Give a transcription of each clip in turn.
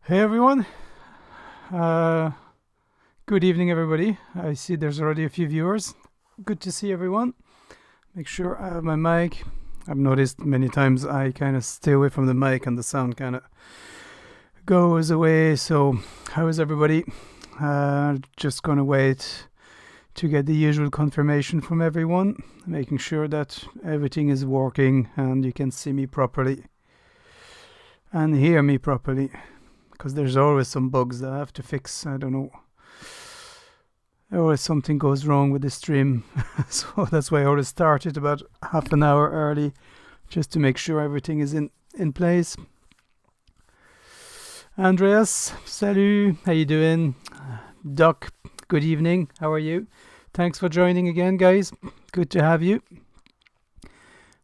Hey everyone, uh, good evening everybody. I see there's already a few viewers. Good to see everyone. Make sure I have my mic. I've noticed many times I kind of stay away from the mic and the sound kind of goes away. So how is everybody? Just gonna wait to get the usual confirmation from everyone, making sure that everything is working and you can see me properly and hear me properly. Because there's always some bugs that I have to fix. I don't know. Always something goes wrong with the stream. So that's why I always start it about half an hour early, just to make sure everything is in place. Andreas, salut. How you doing? Doc, good evening. How are you? Thanks for joining again, guys. Good to have you.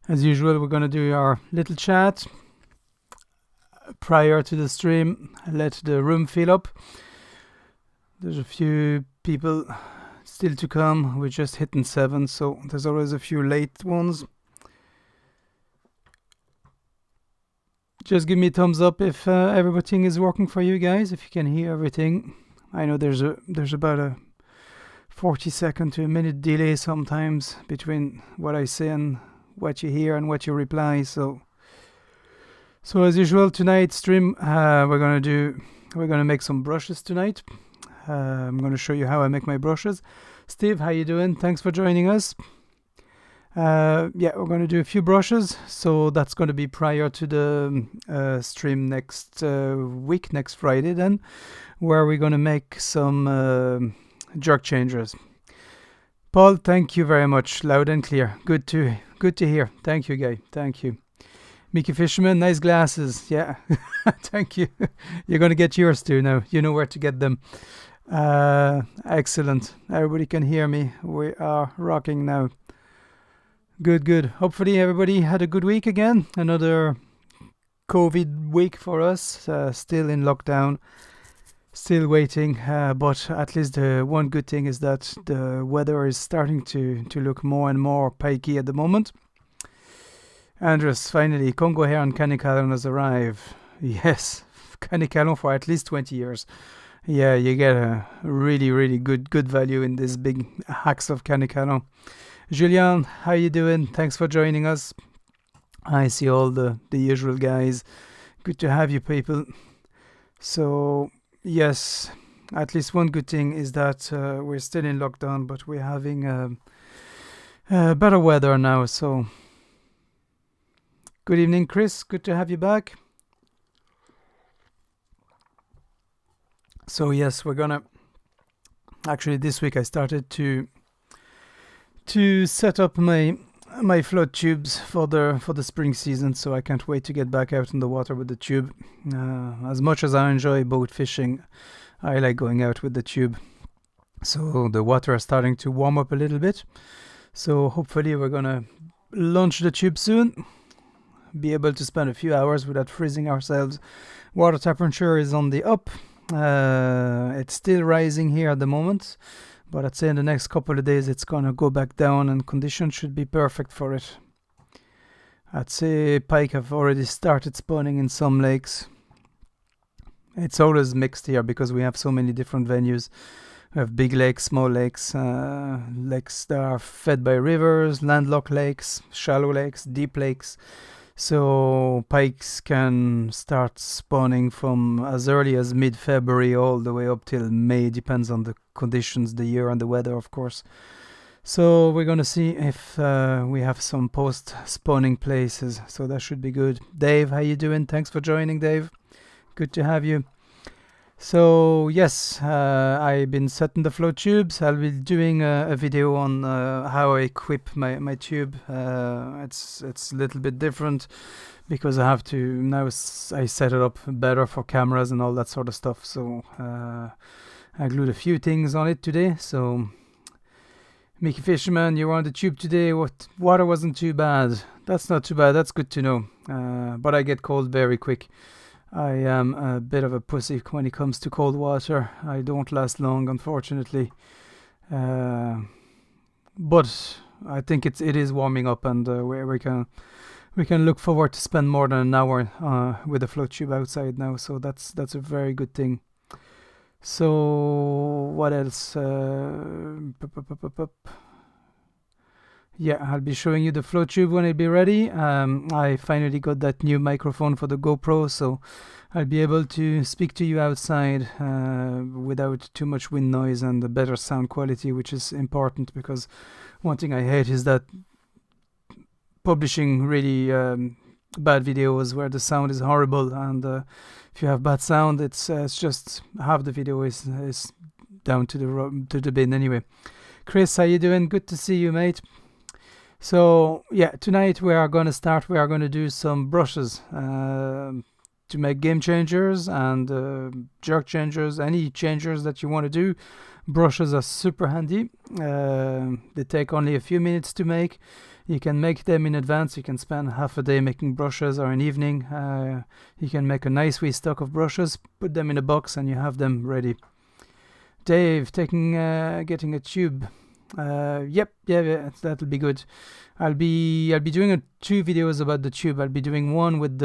As usual, we're going to do our little chat prior to the stream. Let the room fill up. There's a few people still to come. We're just hitting 7, so there's always a few late ones. Just give me a thumbs up if everything is working for you guys, if you can hear everything. I know there's about a 40-second to a minute delay sometimes between what I say and what you hear and what you reply. So as usual, tonight's stream, we're gonna make some brushes tonight. I'm gonna show you how I make my brushes. Steve, how you doing? Thanks for joining us. We're gonna do a few brushes. So that's gonna be prior to the stream next week, next Friday, then, where we're gonna make some jerk changers. Paul, thank you very much. Loud and clear. Good to hear. Thank you, Guy. Thank you. Mickey Fisherman, nice glasses. Yeah, thank you. You're going to get yours too now. You know where to get them. Excellent. Everybody can hear me. We are rocking now. Good. Hopefully everybody had a good week again. Another COVID week for us. Still in lockdown. Still waiting. But at least the one good thing is that the weather is starting to look more and more pikey at the moment. Andres, finally, Congo hair and Kanekalon has arrived. Yes, Kanekalon for at least 20 years. Yeah, you get a really good value in these big hacks of Kanekalon. Julian, how you doing? Thanks for joining us. I see all the usual guys. Good to have you people. So, yes, at least one good thing is that we're still in lockdown, but we're having better weather now, so... Good evening, Chris. Good to have you back. So yes, we're gonna... Actually, this week I started to set up my float tubes for the spring season, so I can't wait to get back out in the water with the tube. As much as I enjoy boat fishing, I like going out with the tube. So the water is starting to warm up a little bit. So hopefully we're gonna launch the tube soon. Be able to spend a few hours without freezing ourselves. Water temperature is on the up. It's still rising here at the moment, but I'd say in the next couple of days it's gonna go back down and conditions should be perfect for it. I'd say pike have already started spawning in some lakes. It's always mixed here because we have so many different venues. We have big lakes, small lakes, lakes that are fed by rivers, landlocked lakes, shallow lakes, deep lakes. So pikes can start spawning from as early as mid-February all the way up till May, depends on the conditions, the year and the weather, of course. So we're gonna see if we have some post-spawning places, so that should be good. Dave, how you doing? Thanks for joining, Dave. Good to have you. So yes, I've been setting the float tubes. I'll be doing a video on how I equip my tube. It's a little bit different because I have to now I set it up better for cameras and all that sort of stuff. So I glued a few things on it today. So Mickey Fisherman, you were on the tube today. Water wasn't too bad. That's not too bad. That's good to know. But I get cold very quick. I am a bit of a pussy when it comes to cold water. I don't last long, unfortunately. But I think it is warming up, and we can look forward to spend more than an hour with the float tube outside now. So that's a very good thing. So what else? Yeah, I'll be showing you the float tube when it be ready. I finally got that new microphone for the GoPro, so I'll be able to speak to you outside without too much wind noise and a better sound quality, which is important because one thing I hate is that publishing really bad videos where the sound is horrible, and if you have bad sound, it's just half the video is down to the bin anyway. Chris, how you doing? Good to see you, mate. So yeah, tonight we are going to do some brushes to make game changers and jerk changers, any changers that you want to do. Brushes are super handy. They take only a few minutes to make. You can make them in advance. You can spend half a day making brushes, or an evening. You can make a nice wee stock of brushes, put them in a box, and you have them ready. Dave, getting a tube. Yep, yeah, that'll be good. I'll be doing 2 videos about the tube. I'll be doing one with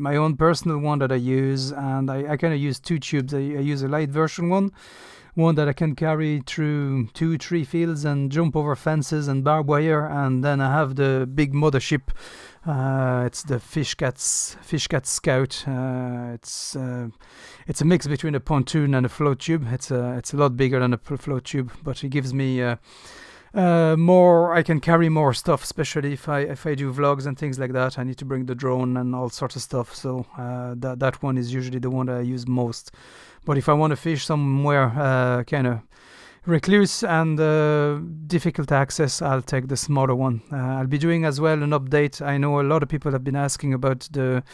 my own personal one that I use, and I kind of use 2 tubes. I use a light version one that I can carry through 2-3 fields and jump over fences and barbed wire, and then I have the big mothership. It's the Fishcat Scout. It's a mix between a pontoon and a float tube. It's a lot bigger than a float tube, but it gives me more. I can carry more stuff, especially if I do vlogs and things like that. I need to bring the drone and all sorts of stuff. So that one is usually the one that I use most. But if I want to fish somewhere kind of recluse and difficult access, I'll take the smaller one. I'll be doing as well an update. I know a lot of people have been asking about the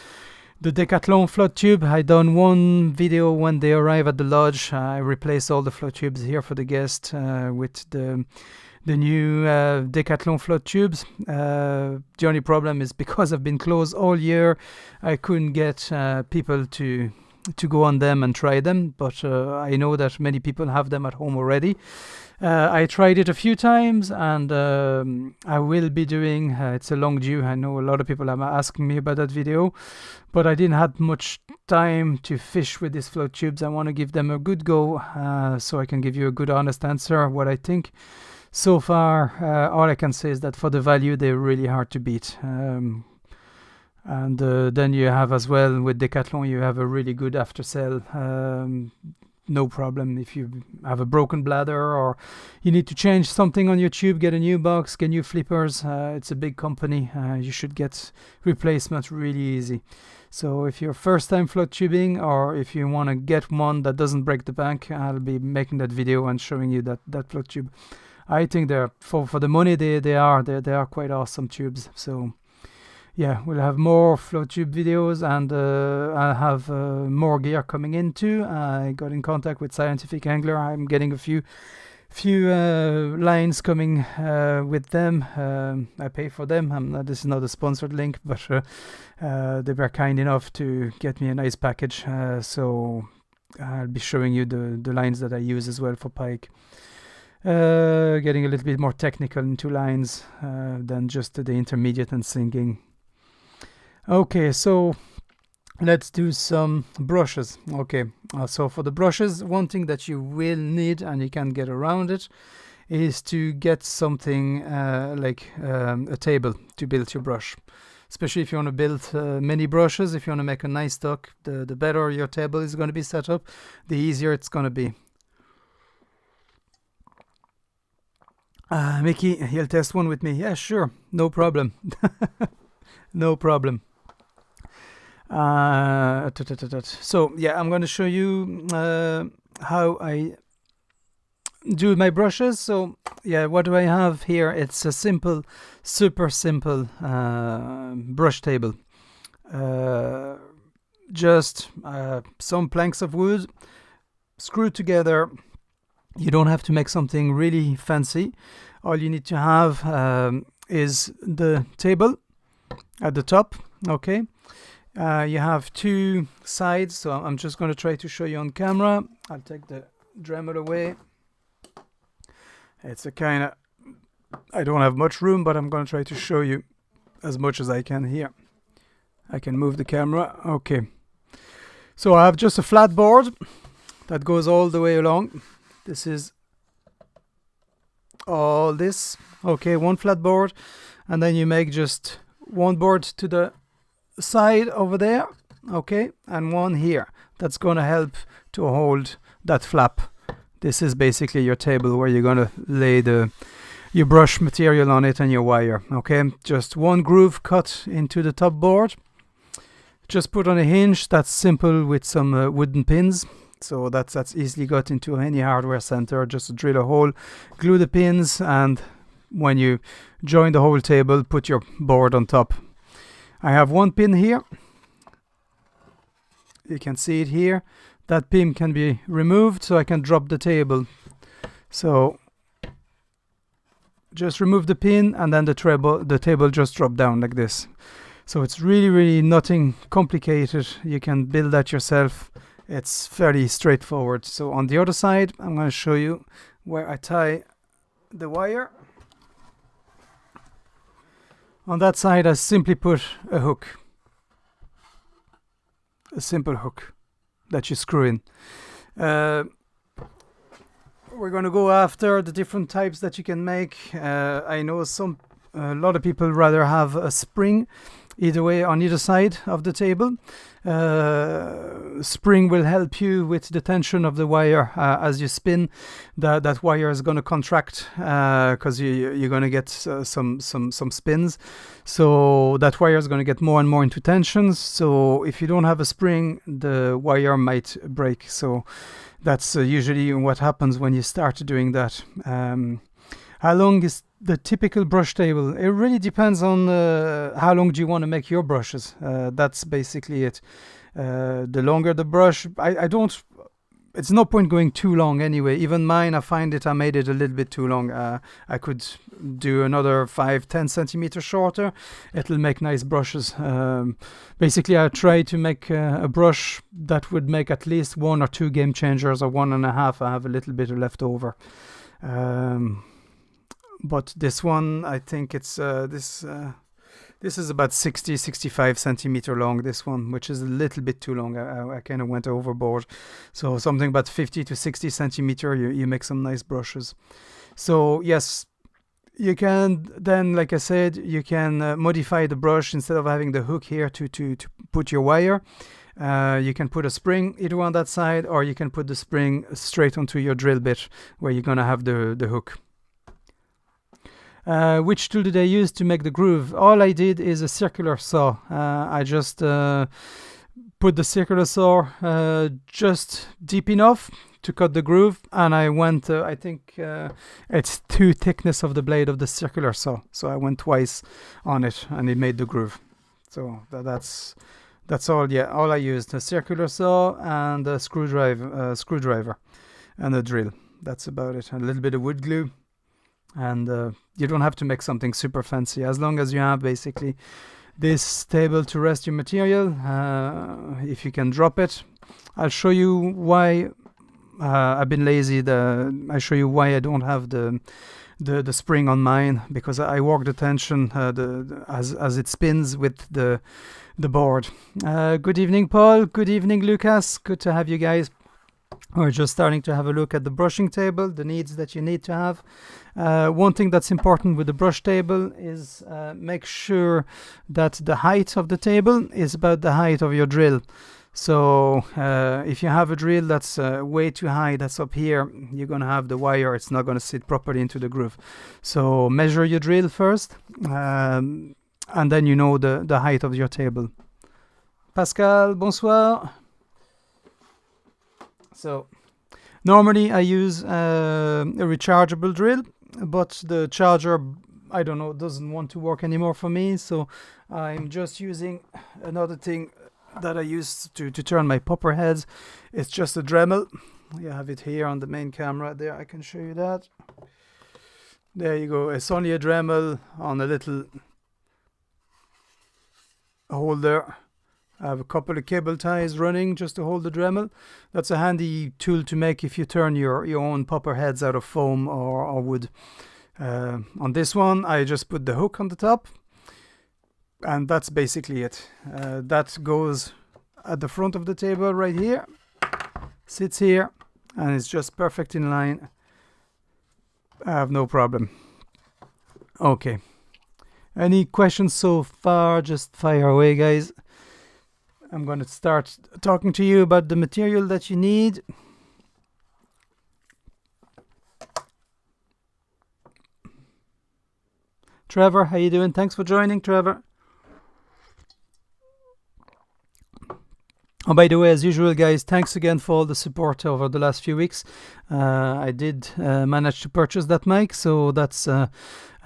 Kanekalon float tube. I done one video when they arrive at the lodge. I replaced all the float tubes here for the guest with the new Kanekalon float tubes. The only problem is because I've been closed all year, I couldn't get people to go on them and try them, but I know that many people have them at home already. I tried it a few times, and I will be doing it's a long due. I know a lot of people are asking me about that video, but I didn't have much time to fish with these float tubes. I want to give them a good go, so I can give you a good honest answer what I think. So far, all I can say is that for the value, they're really hard to beat. And then you have as well with Decathlon, you have a really good after sale. No problem if you have a broken bladder or you need to change something on your tube, get a new box, get new flippers. It's a big company. You should get replacements really easy. So if you're first time float tubing, or if you want to get one that doesn't break the bank, I'll be making that video and showing you that float tube. I think they're for the money they are quite awesome tubes. So yeah, we'll have more float tube videos, and I'll have more gear coming in too. I got in contact with Scientific Angler. I'm getting a few lines coming with them. I pay for them. This is not a sponsored link, but they were kind enough to get me a nice package. So I'll be showing you the lines that I use as well for pike. Getting a little bit more technical into lines than just the intermediate and sinking. Okay, so let's do some brushes. Okay, so for the brushes, one thing that you will need, and you can't get around it, is to get something like a table to build your brush. Especially if you want to build many brushes, if you want to make a nice stock, the better your table is going to be set up, the easier it's going to be. Mickey, you'll test one with me. Yeah, sure, no problem. No problem. So yeah, I'm going to show you how I do my brushes. So yeah, what do I have here? It's a simple, super simple brush table. Just some planks of wood screwed together. You don't have to make something really fancy. All you need to have is the table at the top. Okay. You have two sides, so I'm just going to try to show you on camera. I'll take the Dremel away. It's a kind of, I don't have much room, but I'm going to try to show you as much as I can here. I can move the camera. Okay. So I have just a flat board that goes all the way along. This is all this. Okay, one flat board. And then you make just one board to the side over there. Okay, and one here. That's going to help to hold that flap. This is basically your table where you're going to lay your brush material on it and your wire. Okay, just one groove cut into the top board. Just put on a hinge. That's simple with some wooden pins. So that's easily got into any hardware center. Just drill a hole, glue the pins, and when you join the whole table, put your board on top. I have one pin here. You can see it here. That pin can be removed, so I can drop the table. So just remove the pin, and then the table just drop down like this. So it's really nothing complicated. You can build that yourself. It's fairly straightforward. So on the other side, I'm going to show you where I tie the wire. On that side, I simply put a hook. A simple hook that you screw in. We're going to go after the different types that you can make. I know a lot of people rather have a spring either way on either side of the table. Spring will help you with the tension of the wire as you spin. That wire is going to contract because you're going to get some spins. So that wire is going to get more and more into tension. So if you don't have a spring, the wire might break. So that's usually what happens when you start doing that. How long is the typical brush table? It really depends on how long do you want to make your brushes. That's basically it. The longer the brush, it's no point going too long anyway. Even mine, I made it a little bit too long. I could do another 5-10 centimeters shorter. It'll make nice brushes. Basically, I try to make a brush that would make at least 1 or 2 game changers, or 1.5. I have a little bit left over. But this one, I think it's this is about 65 centimeter long, this one, which is a little bit too long. I kind of went overboard. So something about 50 to 60 centimeter, you make some nice brushes. So yes, you can then, like I said, you can modify the brush. Instead of having the hook here to put your wire, you can put a spring either on that side, or you can put the spring straight onto your drill bit where you're going to have the hook. Which tool did I use to make the groove? All I did is a circular saw. I just put the circular saw just deep enough to cut the groove, and I went, I think it's 2 thickness of the blade of the circular saw. So I went twice on it, and it made the groove. So that's all. Yeah, all I used: a circular saw and a screwdriver, and a drill. That's about it. A little bit of wood glue. And you don't have to make something super fancy, as long as you have basically this table to rest your material, if you can drop it. I'll show you why I've been lazy. I show you why I don't have the spring on mine, because I work the tension as it spins with the board. Good evening, Paul. Good evening, Lucas. Good to have you guys. We're just starting to have a look at the brushing table, the needs that you need to have. One thing that's important with the brush table is make sure that the height of the table is about the height of your drill. So if you have a drill that's way too high, that's up here, you're going to have the wire, it's not going to sit properly into the groove. So measure your drill first, and then you know the height of your table. Pascal, bonsoir. So normally I use a rechargeable drill, but the charger, I don't know, doesn't want to work anymore for me. So I'm just using another thing that I use to turn my popper heads. It's just a Dremel. You have it here on the main camera there. I can show you that. There you go. It's only a Dremel on a little holder. I have a couple of cable ties running just to hold the Dremel. That's a handy tool to make if you turn your own popper heads out of foam or wood. On this one, I just put the hook on the top, and that's basically it. That goes at the front of the table right here, sits here, and it's just perfect in line. I have no problem. Okay. Any questions so far? Just fire away, guys. I'm going to start talking to you about the material that you need. Trevor, how you doing? Thanks for joining, Trevor. Oh, by the way, as usual, guys, thanks again for all the support over the last few weeks. I did manage to purchase that mic, so that's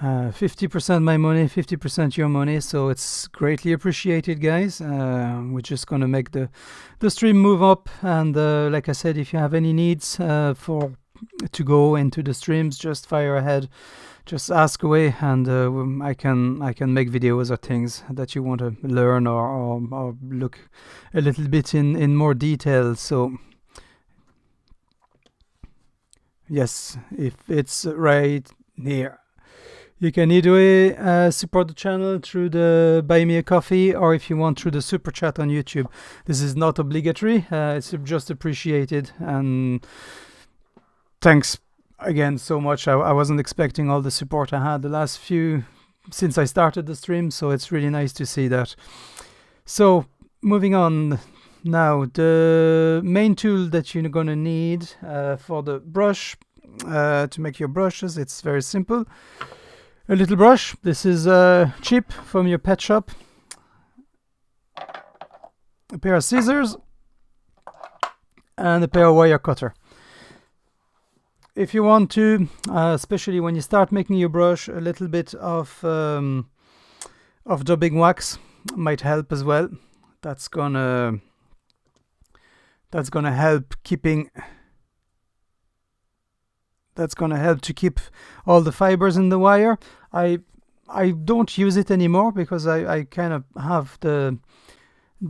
50% my money, 50% your money, so it's greatly appreciated, guys. We're just going to make the stream move up, and like I said, if you have any needs to go into the streams, just fire ahead. Just ask away, and I can make videos or things that you want to learn or look a little bit in more detail. So yes, if it's right here, you can either way support the channel through the Buy Me a Coffee, or if you want, through the Super Chat on YouTube. This is not obligatory, it's just appreciated, and thanks again so much. I wasn't expecting all the support I had the last few since I started the stream, so it's really nice to see that. So moving on now, the main tool that you're going to need for the brush, to make your brushes, it's very simple. A little brush. This is cheap from your pet shop. A pair of scissors and a pair of wire cutter. If you want to, especially when you start making your brush, a little bit of dubbing wax might help as well. That's gonna help keeping. That's gonna help to keep all the fibers in the wire. I don't use it anymore because I kind of have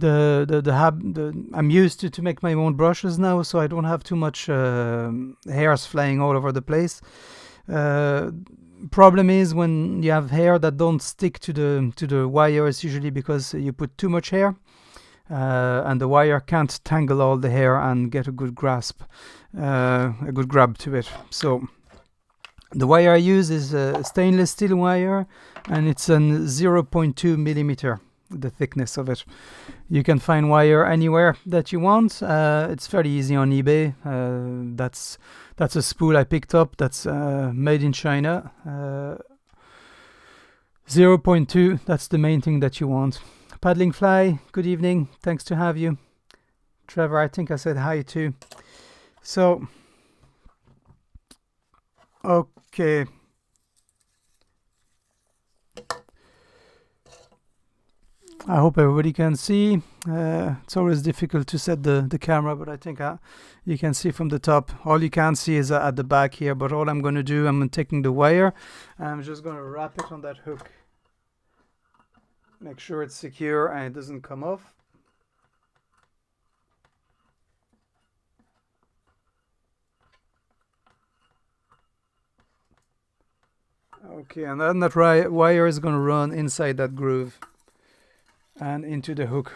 I'm used to make my own brushes now, so I don't have too much hairs flying all over the place. Problem is when you have hair that don't stick to the wire, it's usually because you put too much hair, and the wire can't tangle all the hair and get a good grasp, a good grab to it. So the wire I use is a stainless steel wire, and it's a 0.2 millimeter. The thickness of it. You can find wire anywhere that you want. It's fairly easy on eBay. That's a spool I picked up. That's made in China. 0.2. That's the main thing that you want. Paddling Fly. Good evening. Thanks to have you. Trevor, I think I said hi too. So, okay. I hope everybody can see. It's always difficult to set the camera, but I think you can see from the top. All you can see is at the back here, but all I'm going to do, I'm taking the wire, and I'm just going to wrap it on that hook Make sure it's secure and it doesn't come off. Okay, and then that wire is going to run inside that groove and into the hook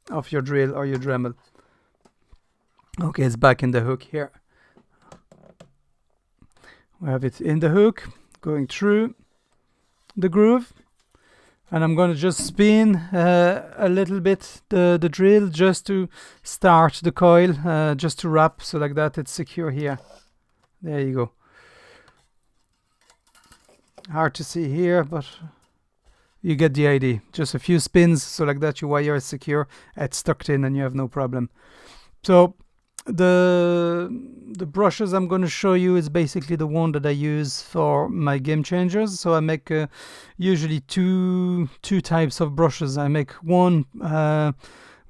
of your drill or your Dremel. Okay, it's back in the hook here. We have it in the hook, going through the groove. And I'm going to just spin a little bit the drill just to start the coil, just to wrap, so like that it's secure here. There you go. Hard to see here, but you get the idea. Just a few spins, so like that your wire is secure, it's tucked in and you have no problem. So the brushes I'm going to show you is basically the one that I use for my game changers. So I make usually two types of brushes. I make one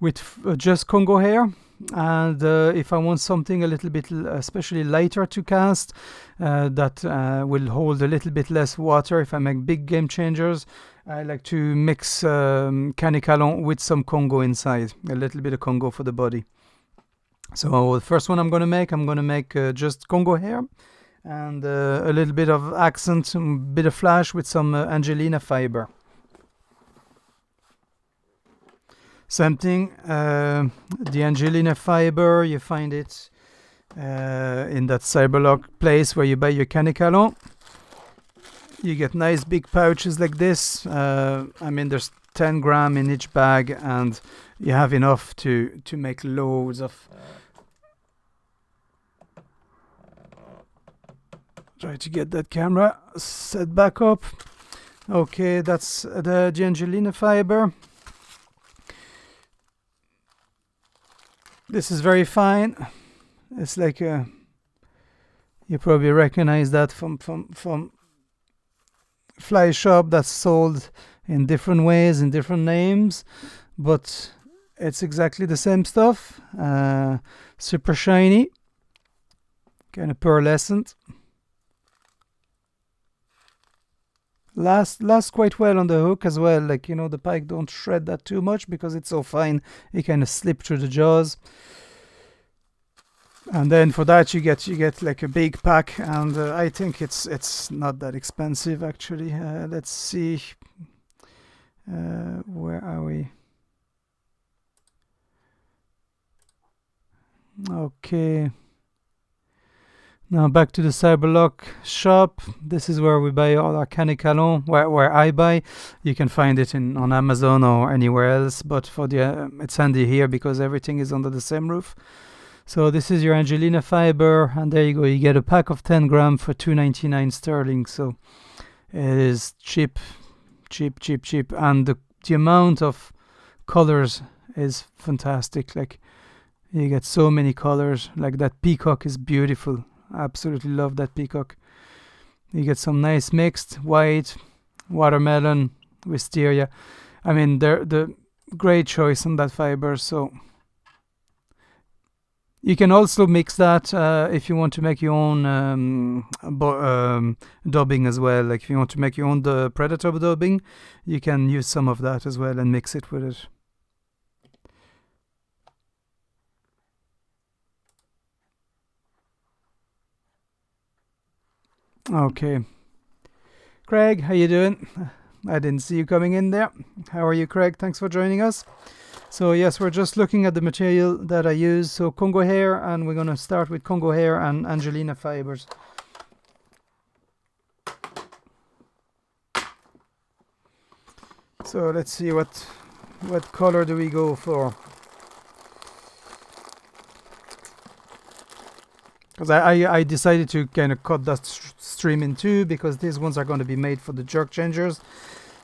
with just Congo hair, and if I want something a little bit especially lighter to cast, that will hold a little bit less water. If I make big game changers, I like to mix Kanekalon with some Congo inside, a little bit of Congo for the body. So the first one I'm going to make just Congo hair and a little bit of accent, a bit of flash with some Angelina fiber. Same thing, the Angelina fiber, you find it in that Cyberlock place where you buy your Kanekalon. You get nice big pouches like this. I mean, there's 10 gram in each bag, and you have enough to make loads of. Try to get that camera set back up. Okay, that's the Angelina fiber. This is very fine. It's like a, you probably recognize that from fly shop, that's sold in different ways, in different names, but it's exactly the same stuff. Super shiny, kind of pearlescent. Lasts quite well on the hook as well. Like, you know, the pike don't shred that too much because it's so fine. It kind of slip through the jaws. And then for that you get like a big pack, and I think it's not that expensive actually. Let's see, where are we? Okay. Now back to the Cyberlock shop. This is where we buy all our Kanekalon, where I buy. You can find it on Amazon or anywhere else, but for the it's handy here because everything is under the same roof. So this is your Angelina fiber, and there you go. You get a pack of 10 gram for $2.99 sterling. So it is cheap, and the amount of colors is fantastic. Like, you get so many colors. Like that peacock is beautiful. Absolutely love that peacock. You get some nice mixed white, watermelon, wisteria. I mean, they're the great choice on that fiber. So you can also mix that if you want to make your own dubbing as well. Like if you want to make your own the predator dubbing, you can use some of that as well and mix it with it. Okay, Craig, how you doing? I didn't see you coming in there. How are you, Craig? Thanks for joining us. So yes, we're just looking at the material that I use. So Congo hair, and we're going to start with Congo hair and Angelina fibers. So let's see what color do we go for. Because I decided to kind of cut that stream in two, because these ones are going to be made for the jerk changers.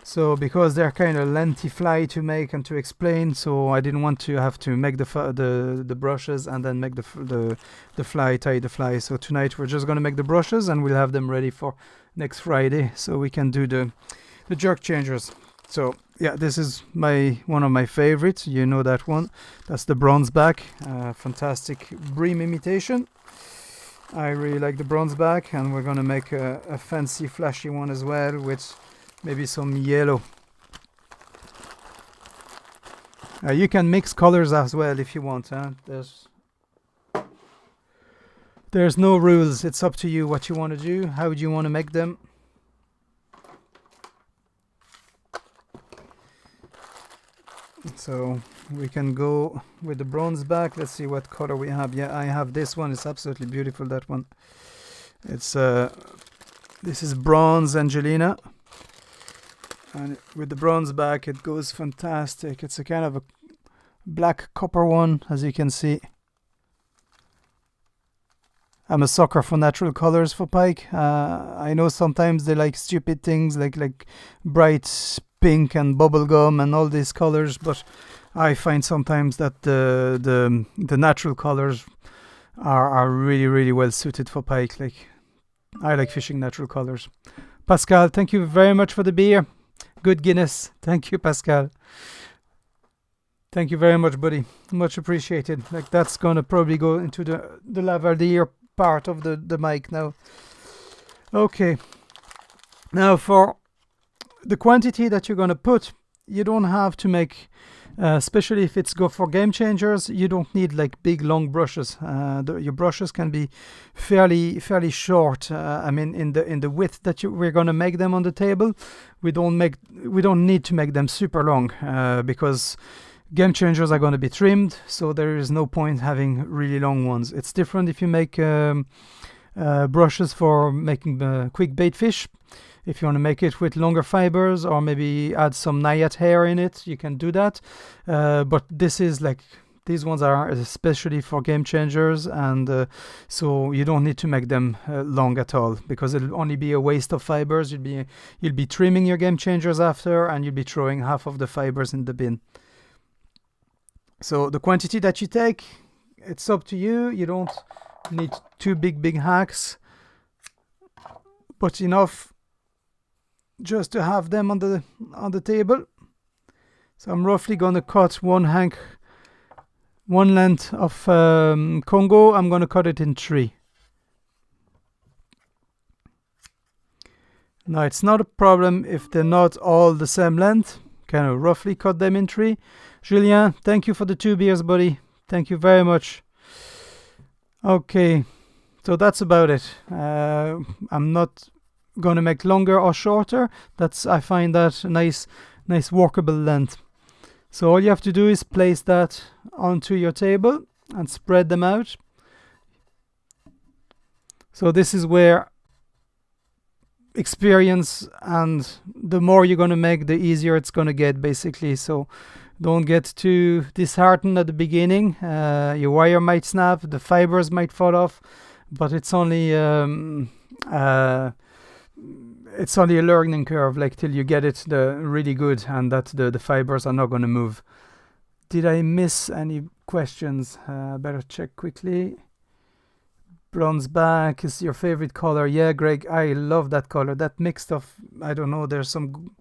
So because they're kind of lengthy fly to make and to explain, so I didn't want to have to make the brushes and then make the fly, tie the fly. So tonight we're just going to make the brushes, and we'll have them ready for next Friday, so we can do the jerk changers. So yeah, this is one of my favorites. You know that one. That's the bronze back. Fantastic bream imitation. I really like the bronze back, and we're gonna make a fancy flashy one as well with maybe some yellow. You can mix colors as well if you want. There's no rules. It's up to you what you want to do. How do you want to make them? So we can go with the bronze back. Let's see what color we have. Yeah, I have this one. It's absolutely beautiful, that one. It's this is bronze Angelina. And with the bronze back, it goes fantastic. It's a kind of a black copper one, as you can see. I'm a sucker for natural colors for pike. I know sometimes they like stupid things like bright pink and bubblegum and all these colors, but I find sometimes that the natural colors are really, really well suited for pike. Like, I like fishing natural colors. Pascal, thank you very much for the beer. Good Guinness. Thank you, Pascal. Thank you very much, buddy. Much appreciated. Like, that's gonna probably go into the lavalier part of the mic now. Okay. Now for the quantity that you're gonna put, you don't have to make, especially if it's go for game changers, you don't need like big long brushes. Your brushes can be fairly short. I mean, in the width that we're gonna make them on the table, we don't need to make them super long, because game changers are going to be trimmed, so there is no point having really long ones. It's different if you make brushes for making quick bait fish. If you want to make it with longer fibers or maybe add some naiad hair in it, you can do that. But these ones are especially for game changers, and so you don't need to make them long at all, because it'll only be a waste of fibers. You'll be trimming your game changers after, and you'll be throwing half of the fibers in the bin. So the quantity that you take, it's up to you. You don't need two big hacks, but enough just to have them on the table. So I'm roughly gonna cut one length of Congo. I'm gonna cut it in 3. Now it's not a problem if they're not all the same length. Kind of roughly cut them in 3. Julien, thank you for the 2 beers, buddy. Thank you very much. Okay, so that's about it. I'm not gonna make longer or shorter. I find that a nice workable length. So all you have to do is place that onto your table and spread them out. So this is where experience, and the more you're gonna make, the easier it's gonna get, basically. So don't get too disheartened at the beginning. Your wire might snap, the fibers might fall off, but it's only a learning curve, like till you get it really good, and that the fibers are not going to move. Did I miss any questions? Better check quickly. Bronze back is your favorite color. Yeah, Greg, I love that color. That mix of, I don't know, there's some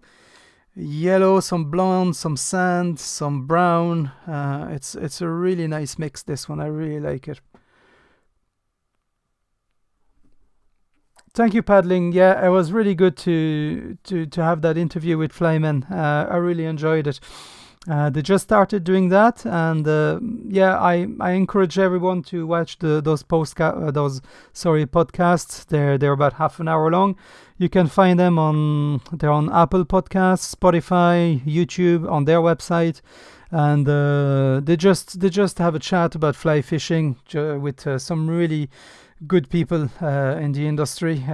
yellow, some blonde, some sand, some brown. It's a really nice mix, this one. I really like it. Thank you, Paddling. Yeah, it was really good to have that interview with Flyman. I really enjoyed it. They just started doing that, and I encourage everyone to watch those podcasts. They're about half an hour long. You can find them they're on Apple Podcasts, Spotify, YouTube, on their website, and they just have a chat about fly fishing with some really good people in the industry,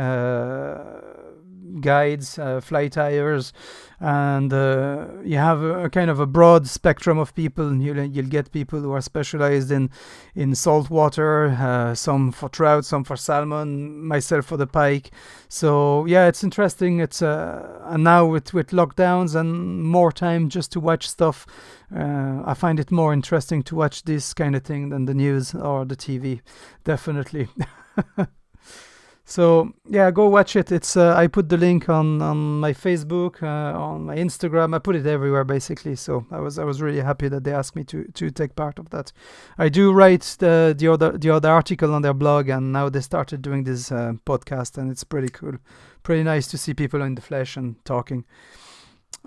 guides, fly tires, and you have a kind of a broad spectrum of people. You'll get people who are specialized in saltwater, some for trout, some for salmon, myself for the pike. So yeah, it's interesting. It's and now with lockdowns and more time just to watch stuff, I find it more interesting to watch this kind of thing than the news or the TV, definitely. So yeah, go watch it. It's I put the link on my Facebook, on my Instagram. I put it everywhere, basically. So I was really happy that they asked me to take part of that. I do write the other article on their blog, and now they started doing this podcast, and it's pretty cool, pretty nice to see people in the flesh and talking.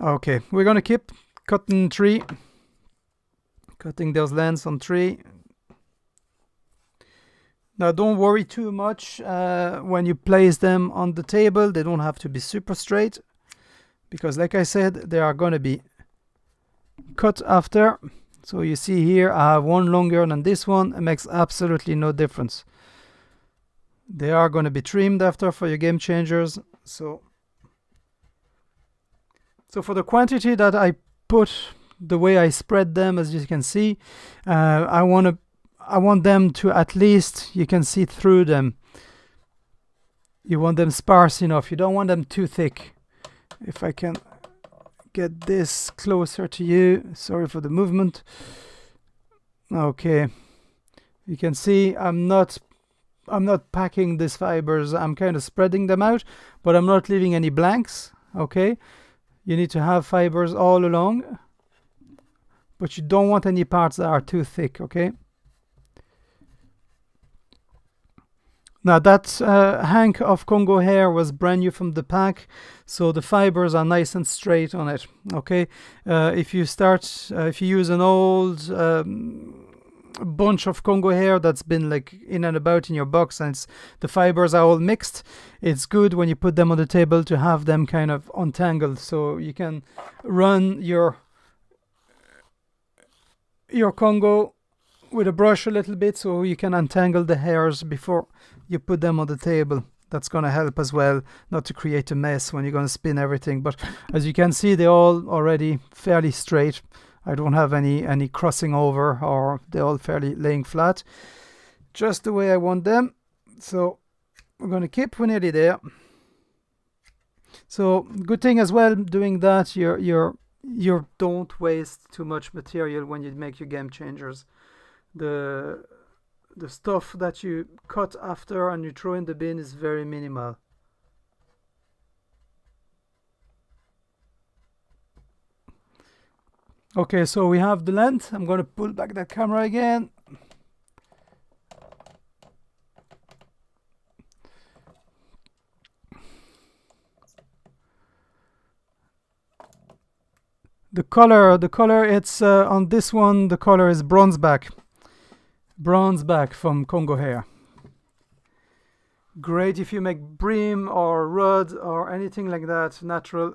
Okay, we're gonna keep cutting tree. Cutting those lengths on 3. Now don't worry too much when you place them on the table. They don't have to be super straight, because like I said, they are going to be cut after. So you see here I have one longer than this one. It makes absolutely no difference. They are going to be trimmed after for your game changers. So for the quantity that I put, the way I spread them, as you can see, I want them to at least, you can see through them. You want them sparse enough. You don't want them too thick. If I can get this closer to you. Sorry for the movement. Okay. You can see I'm not packing these fibers. I'm kind of spreading them out, but I'm not leaving any blanks. Okay. You need to have fibers all along, but you don't want any parts that are too thick. Okay. Now that hank of Congo hair was brand new from the pack, so the fibers are nice and straight on it. Okay, if you use an old bunch of Congo hair that's been like in and about in your box, and the fibers are all mixed, it's good when you put them on the table to have them kind of untangled, so you can run your Congo with a brush a little bit, so you can untangle the hairs before you put them on the table. That's going to help as well, not to create a mess when you're going to spin everything. But as you can see, they're all already fairly straight. I don't have any crossing over, or they're all fairly laying flat, just the way I want them. So we're going to we're nearly there. So good thing as well doing that, you don't waste too much material when you make your game changers. The stuff that you cut after and you throw in the bin is very minimal. Okay, so we have the length. I'm going to pull back that camera again. The color, it's on this one, the color is bronzeback from Congo hair. Great if you make brim or rod or anything like that, natural.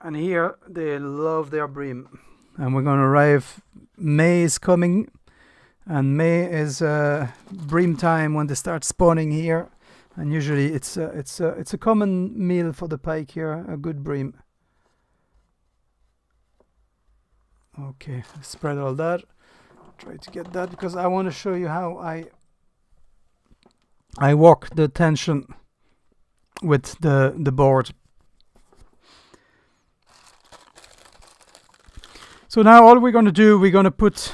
And here they love their brim. And we're going to arrive, May is coming, and May is brim time when they start spawning here. And usually it's a common meal for the pike here, a good brim. Okay, spread all that. Try to get that because I want to show you how I work the tension with the board. So now all we're going to do, we're going to put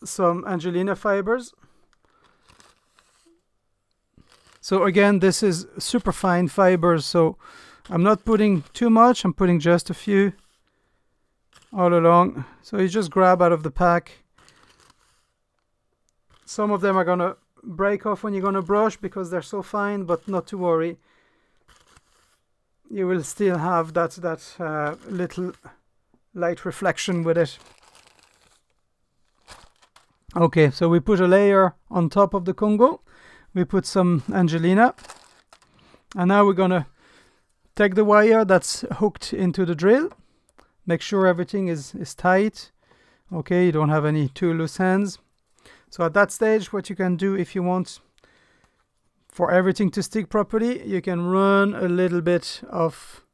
some Angelina fibers. So again, this is super fine fibers, so I'm not putting too much, I'm putting just a few all along. So you just grab out of the pack. Some of them are going to break off when you're going to brush because they're so fine, but not to worry. You will still have that little light reflection with it. Okay, so we put a layer on top of the Congo. We put some Angelina. And now we're going to take the wire that's hooked into the drill. Make sure everything is tight. Okay, you don't have any too loose ends. So at that stage, what you can do if you want for everything to stick properly, you can run a little bit of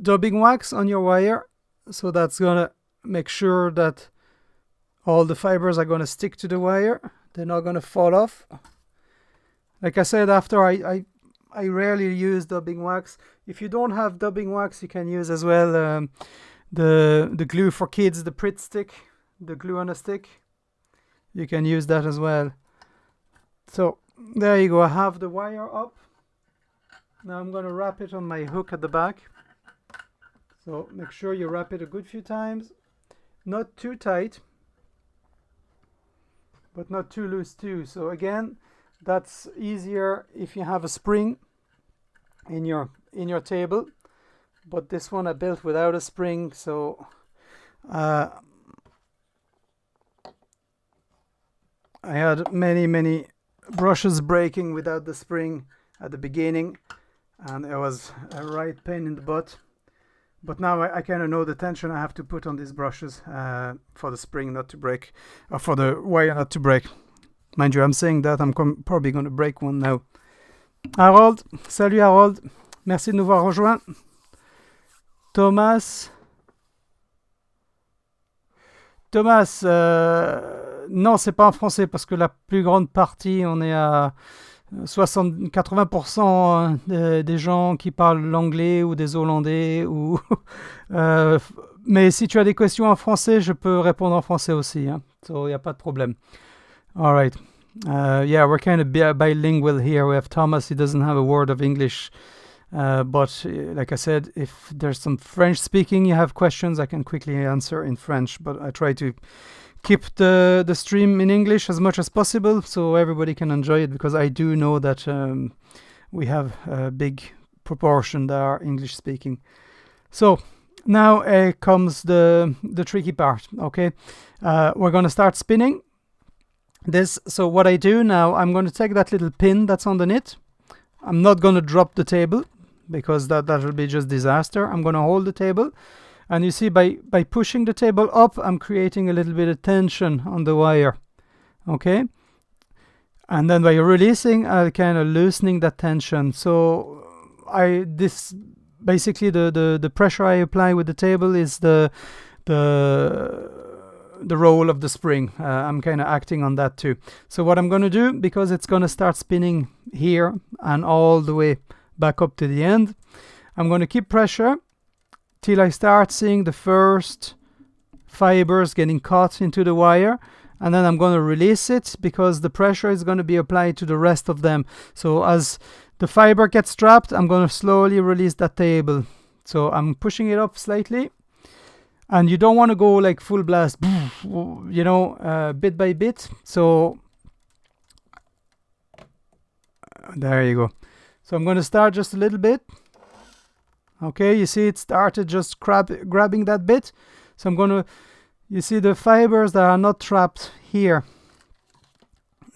dubbing wax on your wire. So that's going to make sure that all the fibers are going to stick to the wire. They're not going to fall off. Like I said, after I rarely use dubbing wax. If you don't have dubbing wax, you can use as well the glue for kids, the Pritt stick, the glue on a stick. You can use that as well. So there you go. I have the wire up. Now I'm going to wrap it on my hook at the back. So make sure you wrap it a good few times. Not too tight, but not too loose too. So again, that's easier if you have a spring in your table. but this one I built without a spring, so I had many brushes breaking without the spring at the beginning, and it was a right pain in the butt. But now I kind of know the tension I have to put on these brushes for the spring not to break, or for the wire not to break. Mind you, I'm saying that I'm probably going to break one now. Harold, salut Harold, merci de nous avoir rejoints. Thomas, non, c'est pas en français parce que la plus grande partie, on est à 80% des gens qui parlent l'anglais ou des Hollandais. Ou mais si tu as des questions en français, je peux répondre en français aussi. Hein. So, il n'y a pas de problème. All right. Yeah, we're kind of bilingual here. We have Thomas. He doesn't have a word of English. But like I said, if there's some French speaking, you have questions, I can quickly answer in French. But I try to keep the stream in English as much as possible so everybody can enjoy it, because I do know that we have a big proportion that are English speaking. So now comes the tricky part. Okay, we're going to start spinning this. So what I do now, I'm going to take that little pin that's underneath. I'm not going to drop the table because that will be just disaster. I'm going to hold the table, and you see by pushing the table up, I'm creating a little bit of tension on the wire. Okay, and then by releasing, I'll kind of loosening that tension. So this basically the pressure I apply with the table is the roll of the spring. I'm kind of acting on that too. So what I'm going to do, because it's going to start spinning here and all the way back up to the end, I'm going to keep pressure till I start seeing the first fibers getting caught into the wire, and then I'm going to release it because the pressure is going to be applied to the rest of them. So as the fiber gets trapped, I'm going to slowly release that table. So I'm pushing it up slightly. And you don't want to go like full blast, you know, bit by bit. So there you go. So I'm going to start just a little bit. Okay, you see it started just grabbing that bit. So I'm going to, you see the fibers that are not trapped here.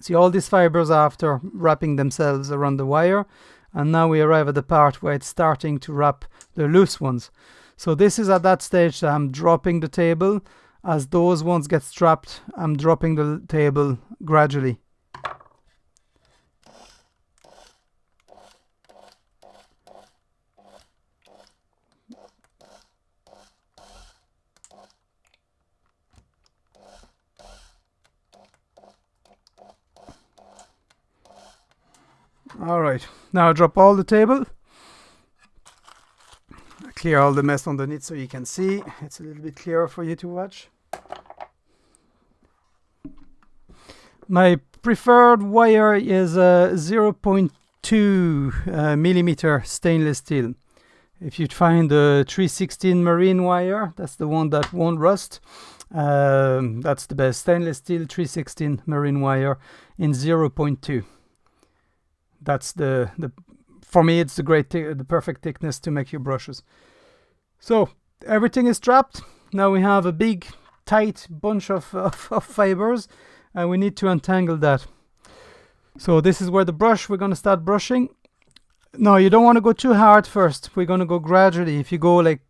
See all these fibers after wrapping themselves around the wire. And now we arrive at the part where it's starting to wrap the loose ones. So this is at that stage that I'm dropping the table. As those ones get strapped, I'm dropping the table gradually. All right, now drop all the table. Clear all the mess underneath so you can see. It's a little bit clearer for you to watch. My preferred wire is a 0.2 millimeter stainless steel. If you find the 316 marine wire, that's the one that won't rust. That's the best. Stainless steel 316 marine wire in 0.2. That's the for me, it's the perfect thickness to make your brushes. So everything is trapped. Now we have a big, tight bunch of fibers, and we need to untangle that. So this is where we're going to start brushing. No, you don't want to go too hard first. We're going to go gradually. If you go like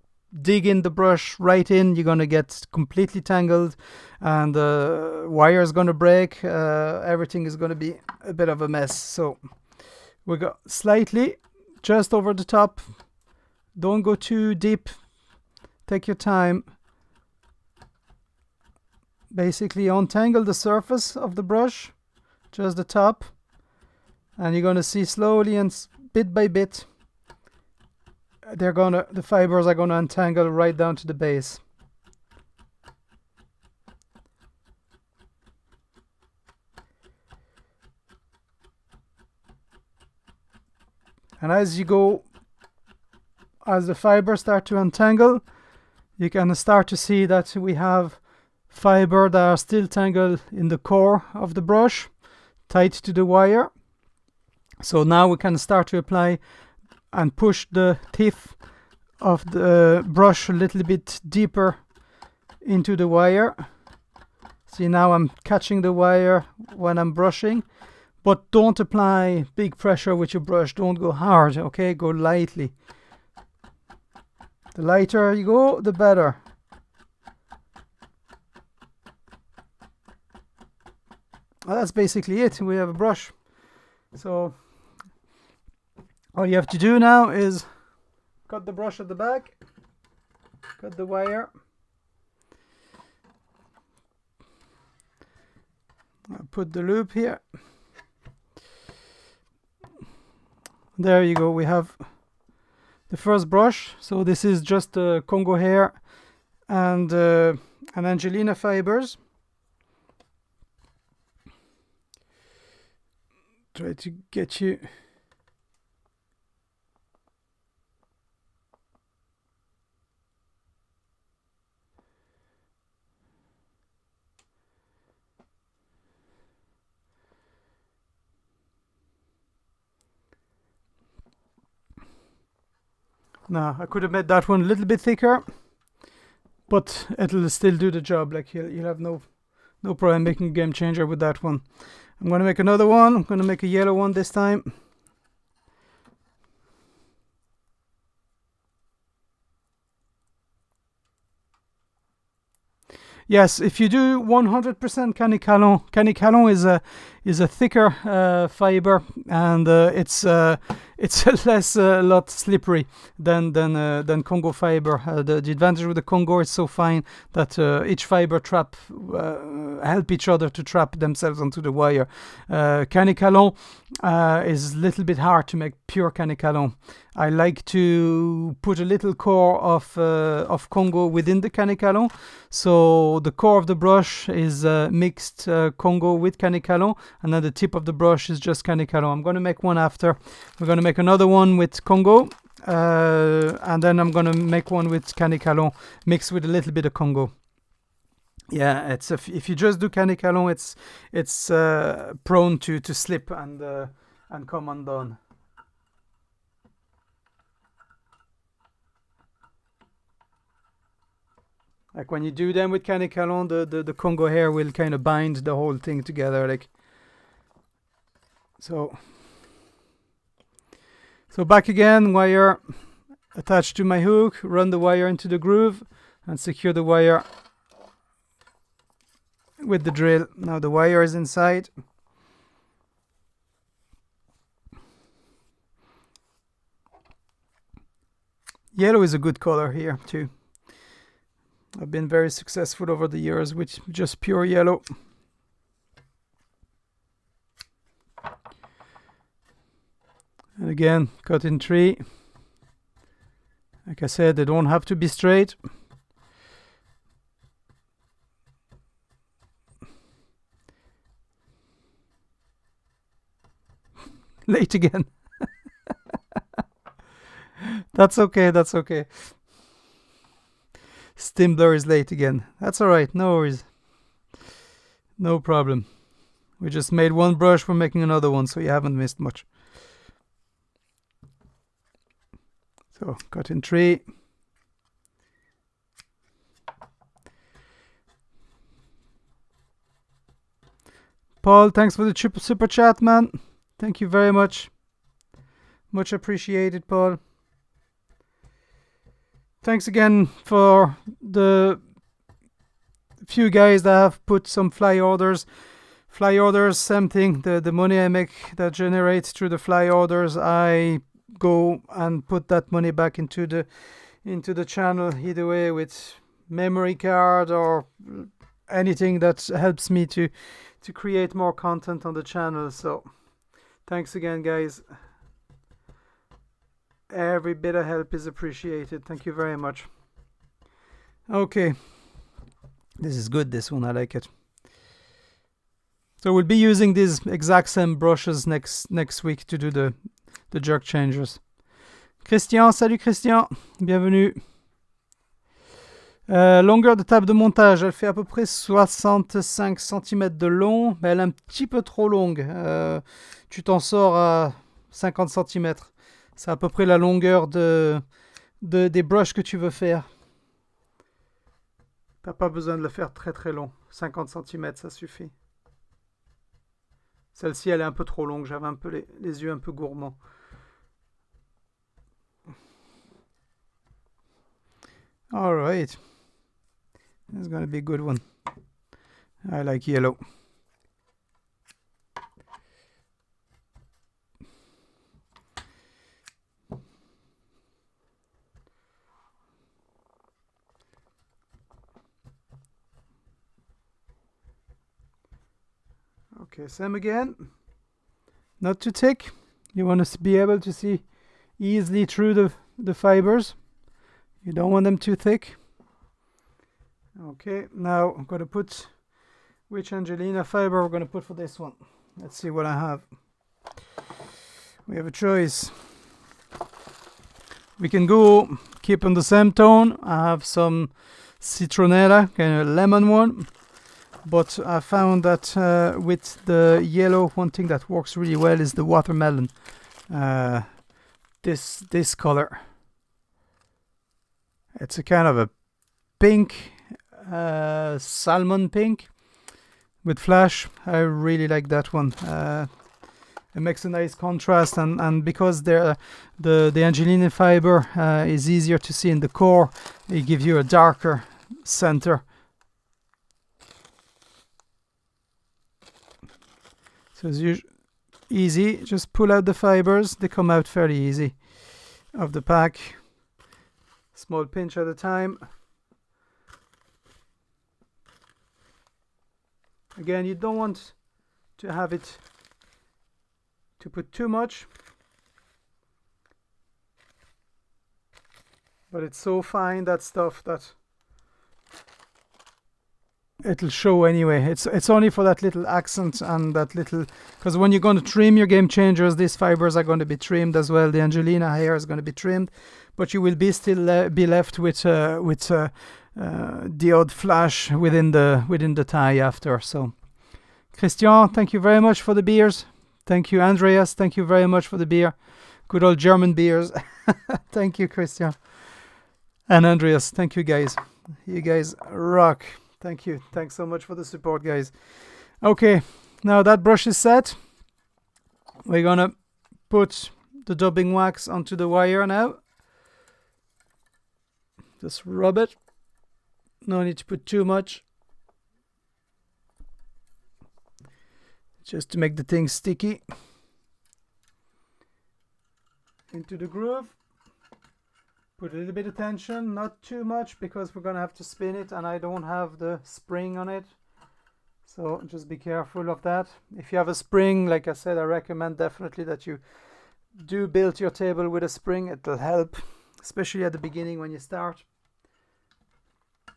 dig in the brush right in, you're going to get completely tangled, and the wire is going to break. Everything is going to be a bit of a mess. So we go slightly just over the top. Don't go too deep. Take your time. Basically untangle the surface of the brush, just the top, and you're going to see slowly and bit by bit the fibers are going to untangle right down to the base. And as the fibers start to untangle, you can start to see that we have fiber that are still tangled in the core of the brush, tight to the wire. So now we can start to apply and push the tip of the brush a little bit deeper into the wire. See, now I'm catching the wire when I'm brushing, but don't apply big pressure with your brush. Don't go hard, okay? Go lightly. The lighter you go, the better. Well, that's basically it. We have a brush. So all you have to do now is cut the brush at the back, cut the wire. I'll put the loop here. There you go. We have the first brush. So this is just Congo hair and Angelina fibers. Try to get you. Now, I could have made that one a little bit thicker, but it'll still do the job. Like you'll have no problem making a game changer with that one. I'm going to make another one. I'm going to make a yellow one this time. Yes, if you do 100% Kanekalon is a thicker fiber, and it's a lot slippery than Congo fiber. The advantage with the Congo is so fine that each fiber help each other to trap themselves onto the wire. Kanekalon is a little bit hard to make pure Kanekalon. I like to put a little core of Congo within the Kanekalon. So the core of the brush is mixed Congo with Kanekalon, and then the tip of the brush is just Kanekalon. I'm going to make one after. We're going to make another one with Congo, and then I'm going to make one with Kanekalon mixed with a little bit of Congo. Yeah, it's if you just do Kanekalon, it's prone to slip and come undone. Like when you do them with Kanekalon, the Congo hair will kind of bind the whole thing together. Like so back again, wire attached to my hook, run the wire into the groove and secure the wire with the drill. Now the wire is inside. Yellow is a good color here too. I've been very successful over the years with just pure yellow. And again, cut in 3. Like I said, they don't have to be straight. Late again. That's okay, that's okay. Stimbler is late again. That's alright, no worries. No problem. We just made one brush, we're making another one, so you haven't missed much. So, cut in 3. Paul, thanks for the super chat, man. Thank you very much. Much appreciated, Paul. Thanks again for the few guys that have put some fly orders. Fly orders, same thing. The money I make that generates through the fly orders, I go and put that money back into the channel, either way with memory card or anything that helps me to create more content on the channel. So thanks again, guys. Every bit of help is appreciated. Thank you very much. Okay. This is good, this one. I like it. So we'll be using these exact same brushes next week to do the jerk changers. Christian, salut Christian. Bienvenue. Longueur de table de montage, elle fait à peu près 65 cm de long, mais elle est un petit peu trop longue. Tu t'en sors à 50 cm. C'est à peu près la longueur de des brushes que tu veux faire. T'as pas besoin de le faire très très long. 50 cm, ça suffit. Celle-ci, elle est un peu trop longue. J'avais un peu les yeux un peu gourmands. All right. This is going to be a good one. I like yellow. Okay, same again. Not too thick. You want to be able to see easily through the fibers. You don't want them too thick. Okay, now I'm going to put which Angelina fiber we're going to put for this one. Let's see what I have. We have a choice. We can go keep on the same tone. I have some citronella, kind of lemon one. But I found that with the yellow, one thing that works really well is the watermelon. This color. It's a kind of a pink, salmon pink with flash. I really like that one. It makes a nice contrast, and because the Angelina fiber is easier to see in the core, it gives you a darker center. So it's easy. Just pull out the fibers. They come out fairly easy of the pack. Small pinch at a time. Again, you don't want to have it to put too much, but it's so fine, that stuff, that it'll show anyway. It's only for that little accent and that little, because when you're going to trim your game changers, these fibers are going to be trimmed as well. The Angelina hair is going to be trimmed, but you will be still be left with the odd flash within the tie after. So, Christian, thank you very much for the beers. Thank you, Andreas. Thank you very much for the beer. Good old German beers. Thank you, Christian and Andreas. Thank you, guys. You guys rock. Thank you. Thanks so much for the support, guys. Okay, now that brush is set. We're gonna put the dubbing wax onto the wire now. Just rub it. No need to put too much. Just to make the thing sticky. Into the groove. Put a little bit of tension, not too much, because we're going to have to spin it and I don't have the spring on it. So just be careful of that. If you have a spring, like I said, I recommend definitely that you do build your table with a spring. It'll help, especially at the beginning when you start.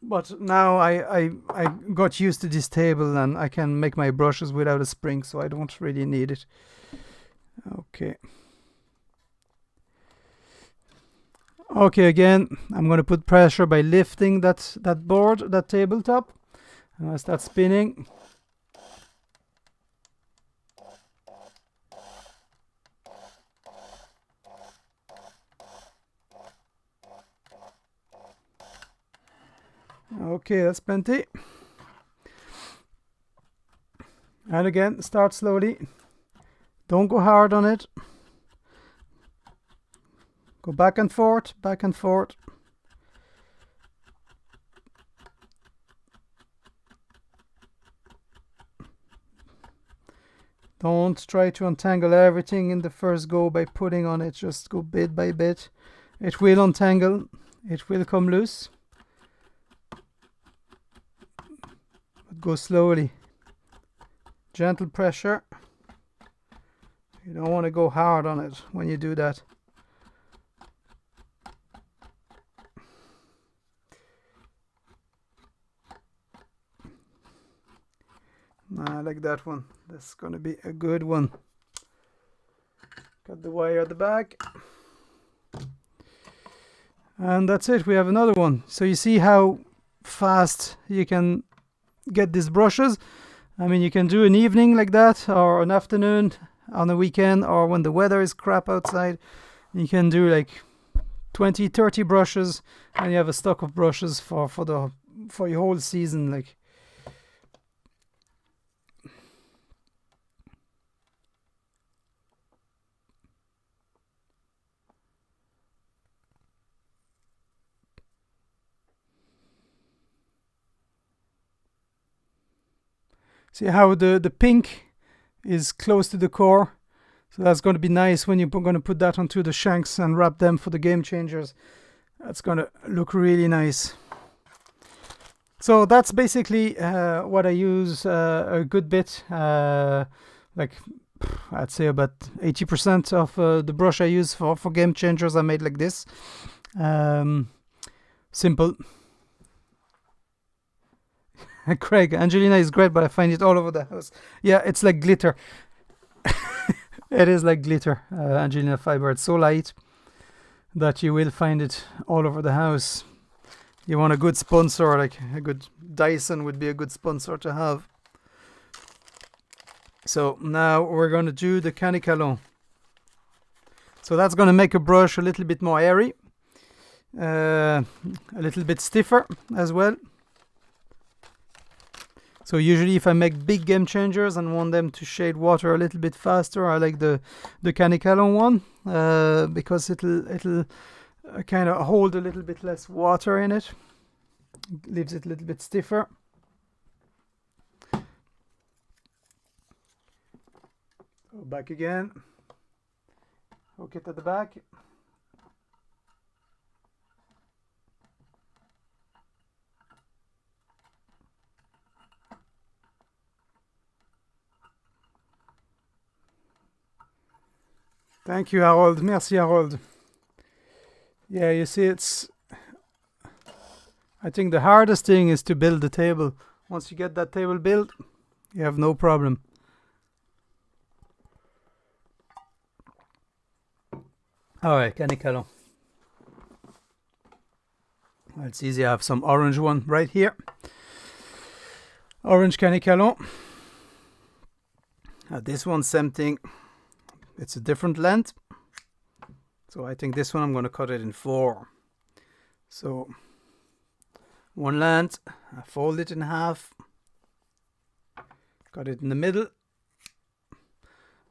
But now I got used to this table and I can make my brushes without a spring, so I don't really need it. Okay. Okay, again, I'm going to put pressure by lifting that board, that tabletop. And I start spinning. Okay, that's plenty. And again, start slowly. Don't go hard on it. Go back and forth, back and forth. Don't try to untangle everything in the first go by putting on it. Just go bit by bit. It will untangle. It will come loose. But go slowly. Gentle pressure. You don't want to go hard on it when you do that. I like that one. That's gonna be a good one. Got the wire at the back. And that's it. We have another one. So you see how fast you can get these brushes. I mean, you can do an evening like that, or an afternoon on a weekend, or when the weather is crap outside. You can do like 20, 30 brushes, and you have a stock of brushes for your whole season. Like, see how the pink is close to the core, so that's going to be nice when you're going to put that onto the shanks and wrap them for the game changers. That's going to look really nice. So that's basically what I use a good bit. Like, I'd say about 80% of the brush I use for game changers are made like this. Simple. Craig, Angelina is great, but I find it all over the house. Yeah, it's like glitter. It is like glitter, Angelina fiber. It's so light that you will find it all over the house. You want a good sponsor, like a good Dyson would be a good sponsor to have. So now we're going to do the Kanekalon. So that's going to make a brush a little bit more airy, a little bit stiffer as well. So usually if I make big game changers and want them to shade water a little bit faster, I like the Kanekalon one, because it'll kind of hold a little bit less water in it. Leaves it a little bit stiffer. Go back again. Hook it at the back. Thank you, Harold. Merci, Harold. Yeah, you see, I think the hardest thing is to build the table. Once you get that table built, you have no problem. Alright, Kanekalon. Well, it's easy. I have some orange one right here. Orange Kanekalon. This one's same thing. It's a different length. So I think this one I'm going to cut it in 4. So one length, I fold it in half, cut it in the middle,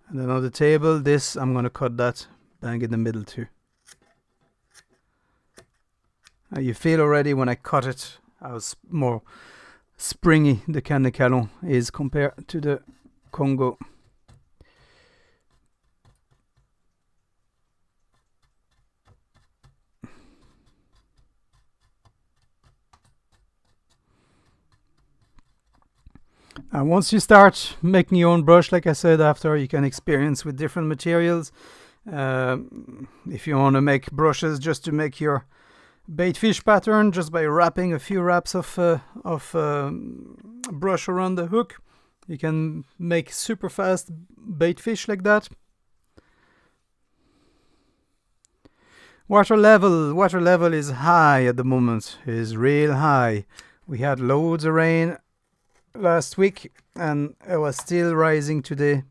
and then on the table, this I'm going to cut that bang in the middle too. Now you feel already when I cut it how more springy the Kanekalon is compared to the Congo. And once you start making your own brush, like I said, after you can experience with different materials. If you want to make brushes just to make your bait fish pattern, just by wrapping a few wraps of brush around the hook, you can make super fast bait fish like that. Water level is high at the moment. It is real high. We had loads of rain last week and it was still rising today.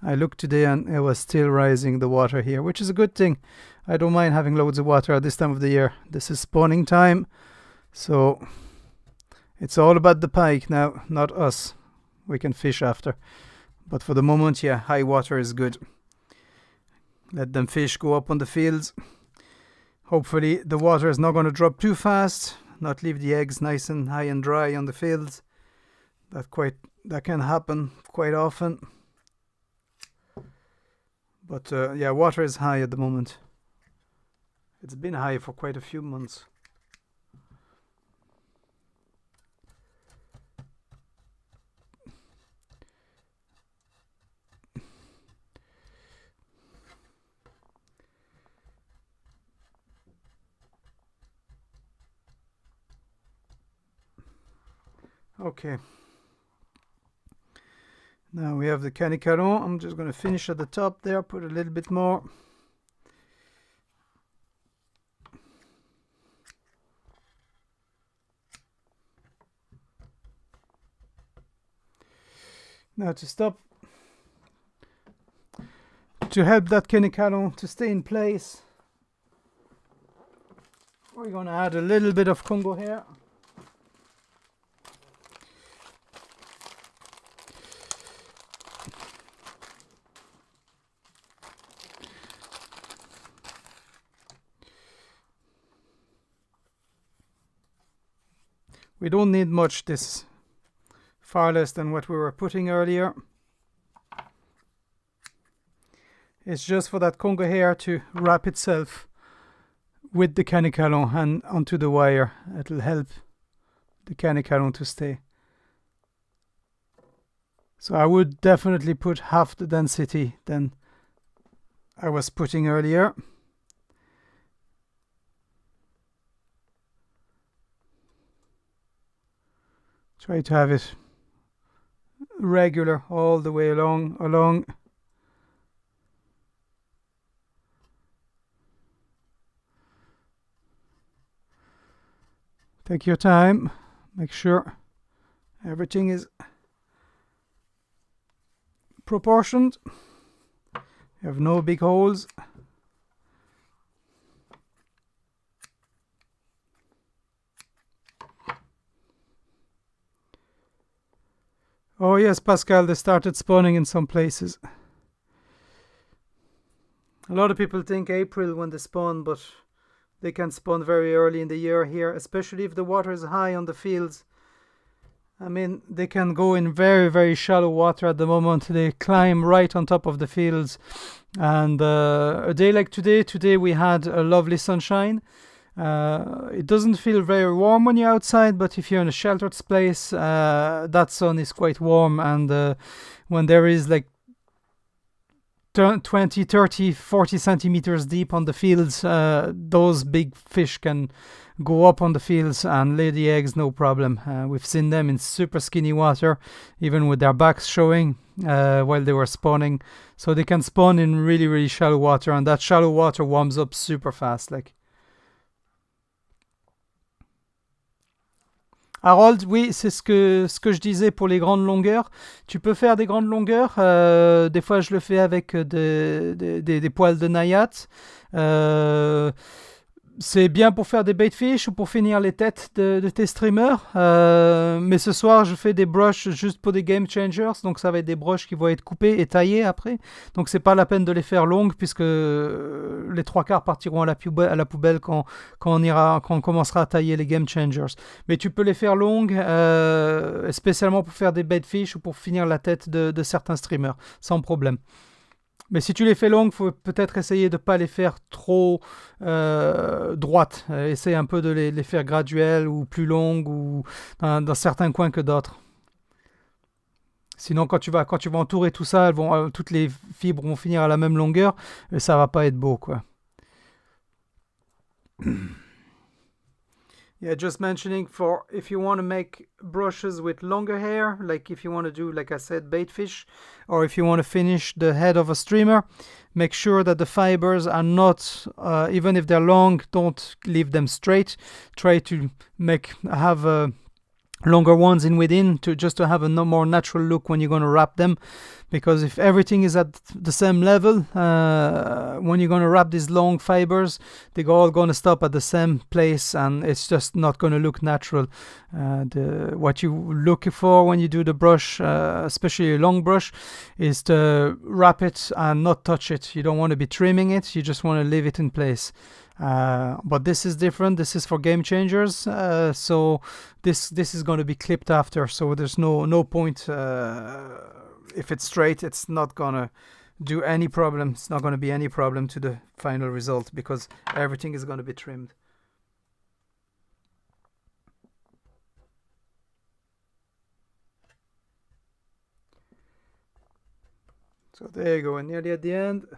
I looked today and it was still rising, the water here, which is a good thing. I don't mind having loads of water at this time of the year. This is spawning time, so it's all about the pike now, not us. We can fish after, but for the moment, yeah, high water is good. Let them fish go up on the fields. Hopefully the water is not going to drop too fast, not leave the eggs nice and high and dry on the fields. That can happen quite often. But yeah, water is high at the moment. It's been high for quite a few months. Okay. Now we have the Kanekalon. I'm just going to finish at the top there, put a little bit more. Now to help that Kanekalon to stay in place, We're gonna add a little bit of Congo here. We don't need much, this far less than what we were putting earlier. It's just for that congo hair to wrap itself with the Kanekalon and onto the wire. It'll help the Kanekalon to stay. So I would definitely put half the density than I was putting earlier. Try to have it regular all the way along. Take your time, make sure everything is proportioned. You have no big holes. Oh yes, Pascal, they started spawning in some places. A lot of people think April when they spawn, but they can spawn very early in the year here, especially if the water is high on the fields. I mean, they can go in very, very shallow water at the moment. They climb right on top of the fields. And a day like today we had a lovely sunshine. It doesn't feel very warm when you're outside, but if you're in a sheltered place, that sun is quite warm. And when there is like 20, 30, 40 centimeters deep on the fields, those big fish can go up on the fields and lay the eggs, no problem. We've seen them in super skinny water, even with their backs showing while they were spawning. So they can spawn in really, really shallow water, and that shallow water warms up super fast. Like, Harold, oui, c'est ce que je disais pour les grandes longueurs. Tu peux faire des grandes longueurs. Des fois, je le fais avec des poils de naïade. C'est bien pour faire des baitfish ou pour finir les têtes de tes streamers. Mais ce soir, je fais des brushes juste pour des game changers. Donc, ça va être des brushes qui vont être coupées et taillées après. Donc, c'est pas la peine de les faire longues puisque les trois quarts partiront à la poubelle quand on commencera à tailler les game changers. Mais tu peux les faire longues, spécialement pour faire des baitfish ou pour finir la tête de certains streamers, sans problème. Mais si tu les fais longues, il faut peut-être essayer de ne pas les faire trop droites. Essaye un peu de les faire graduelles ou plus longues ou dans certains coins que d'autres. Sinon, quand tu vas entourer tout ça, toutes les fibres vont finir à la même longueur et ça va pas être beau, quoi. Yeah, just mentioning for if you want to make brushes with longer hair, like if you want to do, like I said, baitfish, or if you want to finish the head of a streamer, make sure that the fibers are not, even if they're long, don't leave them straight. Try to have longer ones in within just to have a more natural look when you're going to wrap them. Because if everything is at the same level, when you're going to wrap these long fibers, they're all going to stop at the same place and it's just not going to look natural. What you look for when you do the brush, especially a long brush, is to wrap it and not touch it. You don't want to be trimming it, you just want to leave it in place. But this is different. This is for game changers, so this is going to be clipped after. So there's no point. If it's straight, it's not going to do any problem. It's not going to be any problem to the final result because everything is going to be trimmed. So there you go, and nearly at the end.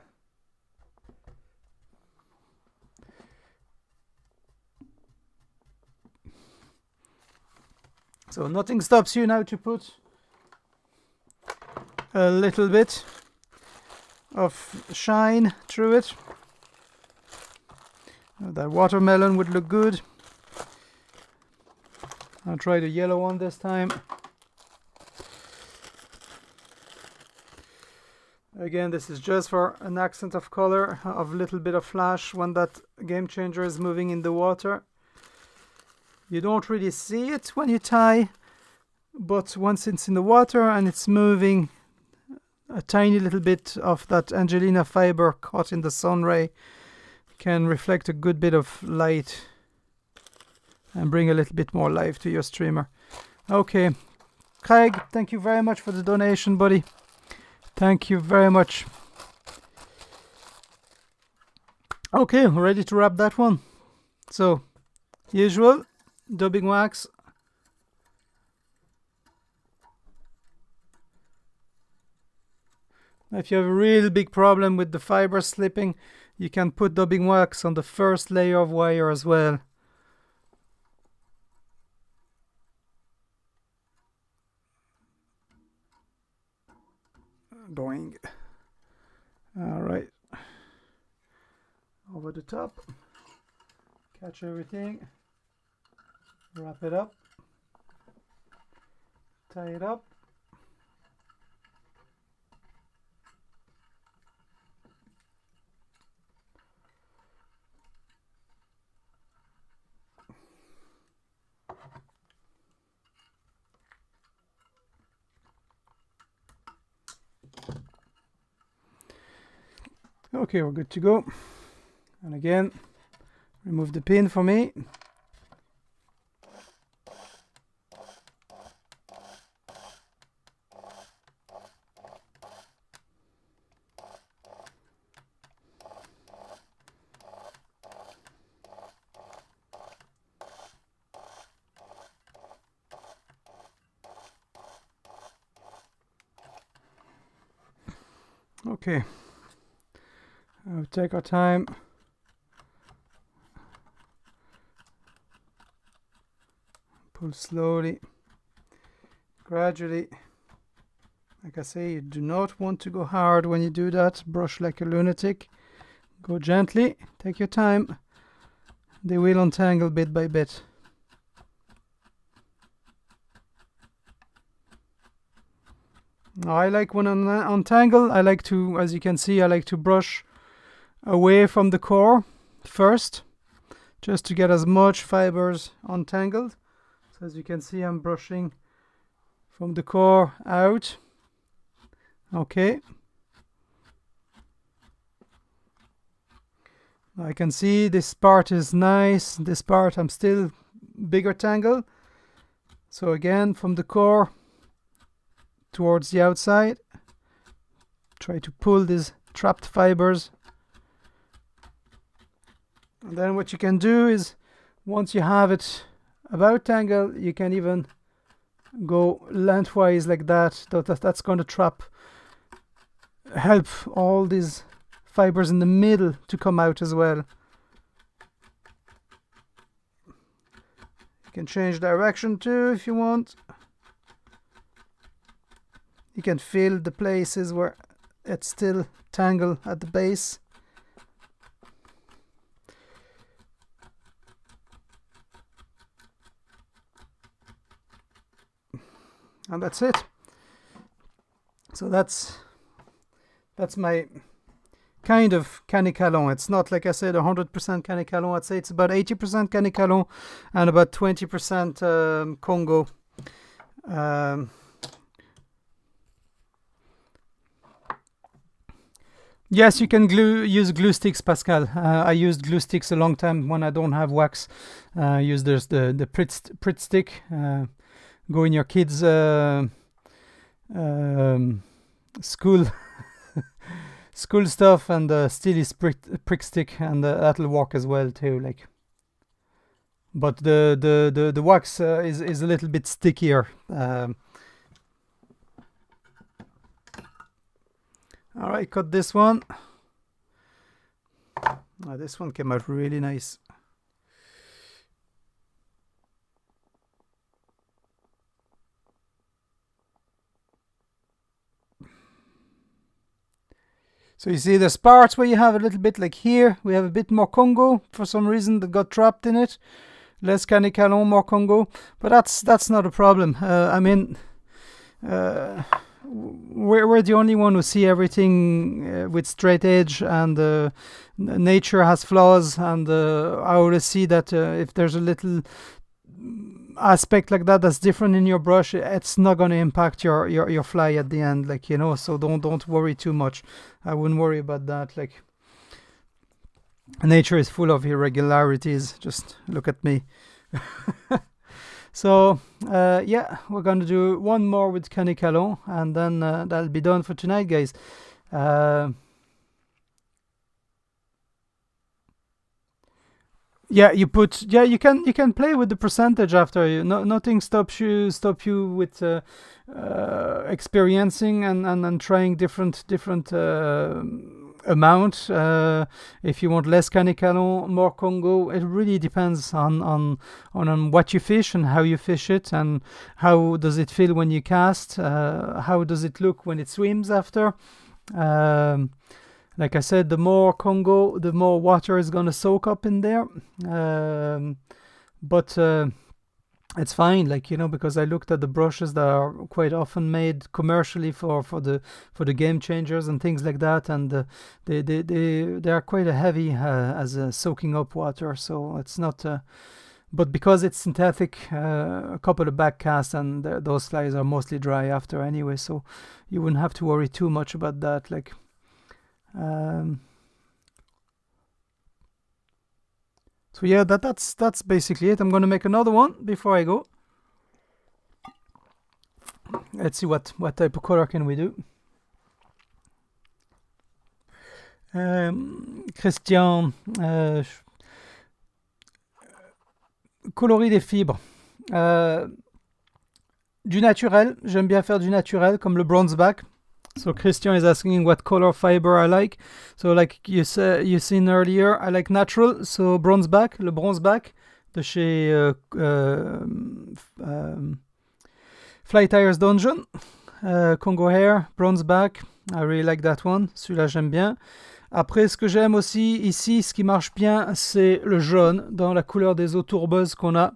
So nothing stops you now to put a little bit of shine through it. That watermelon would look good. I'll try the yellow one this time. Again, this is just for an accent of color, of a little bit of flash when that game changer is moving in the water. You don't really see it when you tie, but once it's in the water and it's moving, a tiny little bit of that Angelina fiber caught in the sun ray can reflect a good bit of light and bring a little bit more life to your streamer. Okay, Craig, thank you very much for the donation, buddy. Thank you very much. Okay, we're ready to wrap that one. So, usual, dubbing wax. If you have a real big problem with the fiber slipping, you can put dubbing wax on the first layer of wire as well. Boing. Alright. Over the top. Catch everything. Wrap it up. Tie it up. Okay, we're good to go. And again, remove the pin for me. Okay. We'll take our time. Pull slowly, gradually. Like I say, you do not want to go hard when you do that. Brush like a lunatic. Go gently, take your time. They will untangle bit by bit. Now, I like when I untangle, I like to, as you can see, I like to brush away from the core first, just to get as much fibers untangled. So as you can see, I'm brushing from the core out. Okay. I can see this part is nice. This part I'm still bigger tangle. So again, from the core towards the outside, try to pull these trapped fibers. And then what you can do is, once you have it about tangled, you can even go lengthwise like that. That's going to help all these fibers in the middle to come out as well. You can change direction too if you want. You can feel the places where it's still tangled at the base. And that's it. So that's my kind of Kanekalon. It's not, like I said, 100% Kanekalon. I'd say it's about 80% Kanekalon and about 20% Congo. Yes, you can use glue sticks, Pascal. I used glue sticks a long time when I don't have wax. Use the Pritt stick. Go in your kids' school school stuff, and still is prick stick, and that'll work as well too. Like, but the wax is a little bit stickier. All right, cut this one. This one came out really nice. So you see there's parts where you have a little bit, like here, we have a bit more Congo for some reason that got trapped in it. Less Kanekalon, more Congo. But that's not a problem. I mean, we're the only one who see everything with straight edge, and nature has flaws, and I always see that if there's a little aspect like that that's different in your brush, it's not going to impact your fly at the end, like, you know. So don't worry too much. I wouldn't worry about that. Like, nature is full of irregularities. Just look at me. So yeah, we're going to do one more with Kanekalon, and then that'll be done for tonight, guys. Yeah, you can play with the percentage after. Nothing stops you with experiencing and trying different amount. If you want less Kanekalon, more Congo, it really depends on what you fish and how you fish it, and how does it feel when you cast, how does it look when it swims after. Like I said, the more Congo, the more water is going to soak up in there. But it's fine, like, you know, because I looked at the brushes that are quite often made commercially for the game changers and things like that, and they are quite heavy as soaking up water. So it's not. But because it's synthetic, a couple of back casts, and those flies are mostly dry after anyway, so you wouldn't have to worry too much about that. Like. So yeah, that's basically it. I'm gonna make another one before I go. Let's see what type of color can we do. Christian, coloris des fibres. Du naturel, j'aime bien faire du naturel, comme le bronze back. So Christian is asking what color fiber I like. So like you seen earlier, I like natural. So bronze back, le bronze back de chez Fly Tires Dungeon, Congo Hair, bronze back. I really like that one. Celui-là j'aime bien. Après, ce que j'aime aussi ici, ce qui marche bien, c'est le jaune dans la couleur des eaux tourbeuses qu'on a.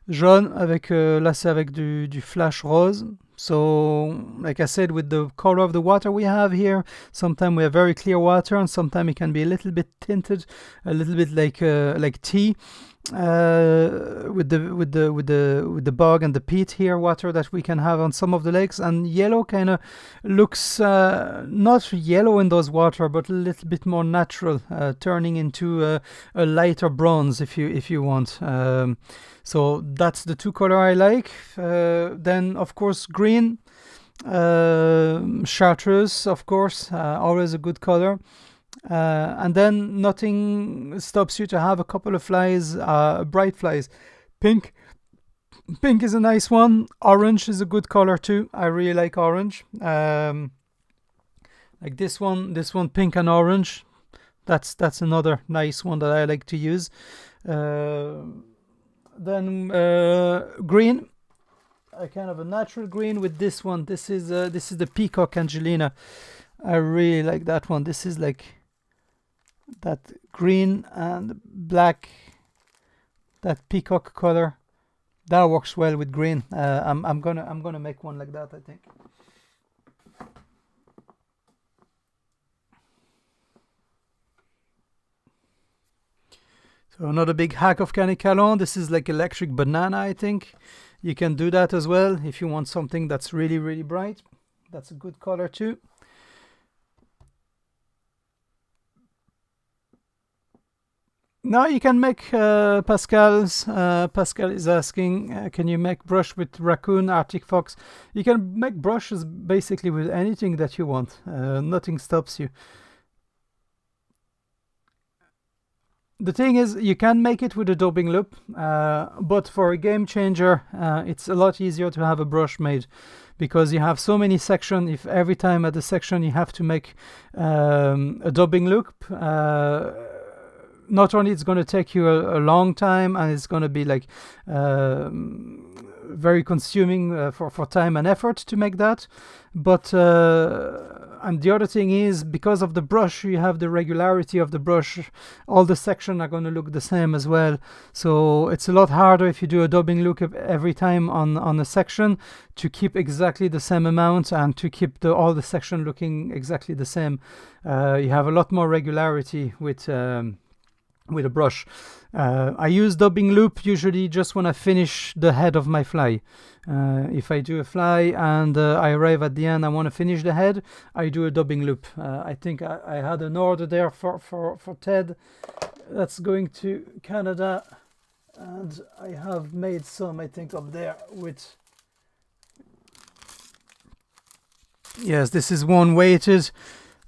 Jaune avec là c'est avec du flash rose. So, like I said, with the color of the water we have here, sometimes we have very clear water, and sometimes it can be a little bit tinted, a little bit like tea, with the bog and the peat here water that we can have on some of the lakes. And yellow kind of looks not yellow in those water, but a little bit more natural, turning into a lighter bronze if you want. So that's the two color I like. Then of course green, chartreuse, of course, always a good color. And then nothing stops you to have a couple of flies, bright flies. Pink is a nice one. Orange is a good color too. I really like orange. Like this one, pink and orange. That's another nice one that I like to use. Then green, a kind of a natural green with this one. This is the Peacock Angelina. I really like that one. This is like that green and black, that peacock color. That works well with green. I'm gonna make one like that, I think. So another big hack of Kanekalon. This is like electric banana, I think. You can do that as well if you want something that's really, really bright. That's a good color too. Now you can make Pascal is asking, can you make brush with raccoon, Arctic fox? You can make brushes basically with anything that you want. Nothing stops you. The thing is, you can make it with a dubbing loop, but for a game changer, it's a lot easier to have a brush made, because you have so many sections. If every time at the section you have to make a dubbing loop, not only it's going to take you a long time, and it's going to be like very consuming for time and effort to make that, but and the other thing is, because of the brush, you have the regularity of the brush. All the sections are going to look the same as well, so it's a lot harder if you do a dubbing look every time on a section to keep exactly the same amount and to keep all the section looking exactly the same. You have a lot more regularity with with a brush. I use dubbing loop usually just when I finish the head of my fly. If I do a fly and I arrive at the end, I want to finish the head, I do a dubbing loop. I think I had an order there for Ted that's going to Canada, and I have made some, I think, up there with... Yes, this is one weighted,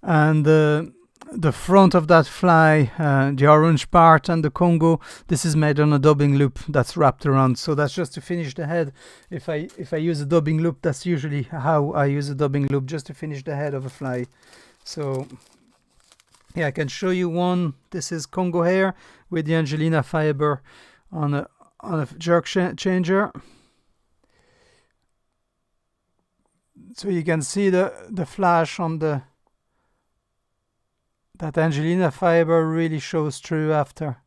and the front of that fly, the orange part and the Congo, this is made on a dubbing loop that's wrapped around. So that's just to finish the head. If I use a dubbing loop, that's usually how I use a dubbing loop, just to finish the head of a fly. So yeah, I can show you one. This is Congo hair with the Angelina fiber on a jerk changer. So you can see the flash on that Angelina fiber really shows through after.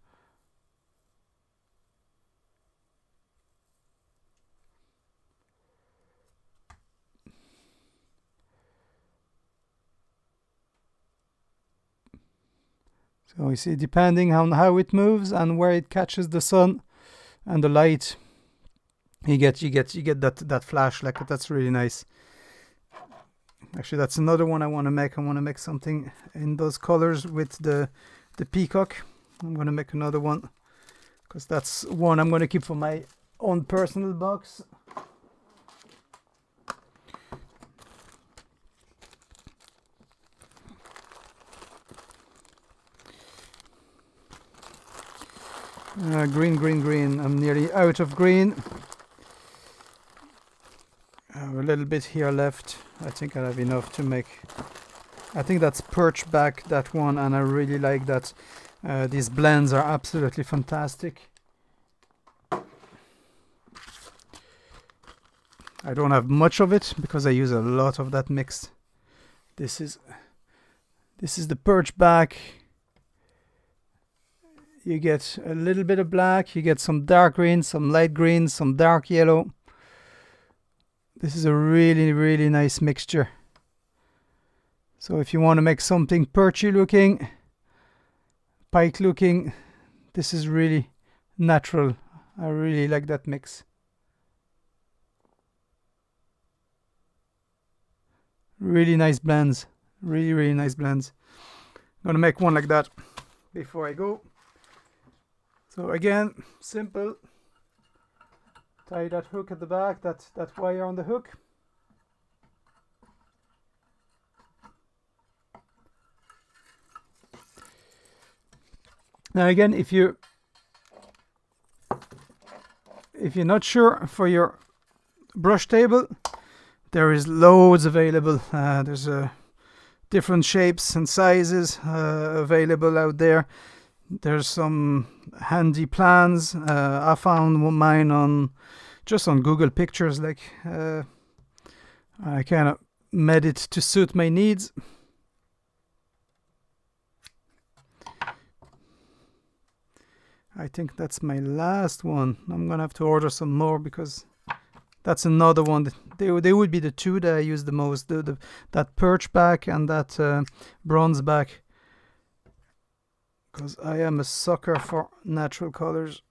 So you see, depending on how it moves and where it catches the sun and the light, you get that flash. Like, that's really nice. Actually, that's another one I want to make. I want to make something in those colors with the peacock. I'm going to make another one, because that's one I'm going to keep for my own personal box. Green. I'm nearly out of green. I have a little bit here left. I think I have enough to make. I think that's Perch back, that one, and I really like that. These blends are absolutely fantastic. I don't have much of it because I use a lot of that mix. This is the Perch back. You get a little bit of black, you get some dark green, some light green, some dark yellow. This is a really, really nice mixture. So if you want to make something perchy looking, pike looking, this is really natural. I really like that mix. Really nice blends. Really, really nice blends. I'm gonna make one like that before I go. So again, simple. Tie that hook at the back, that wire on the hook. Now again, if you're not sure for your brush table, there is loads available. There's different shapes and sizes available out there. There's some handy plans. I found mine just on Google Pictures. Like, I kind of made it to suit my needs. I think that's my last one. I'm gonna have to order some more, because that's another one. They would be the two that I use the most. That Perch back and that bronze back. Because I am a sucker for natural colors.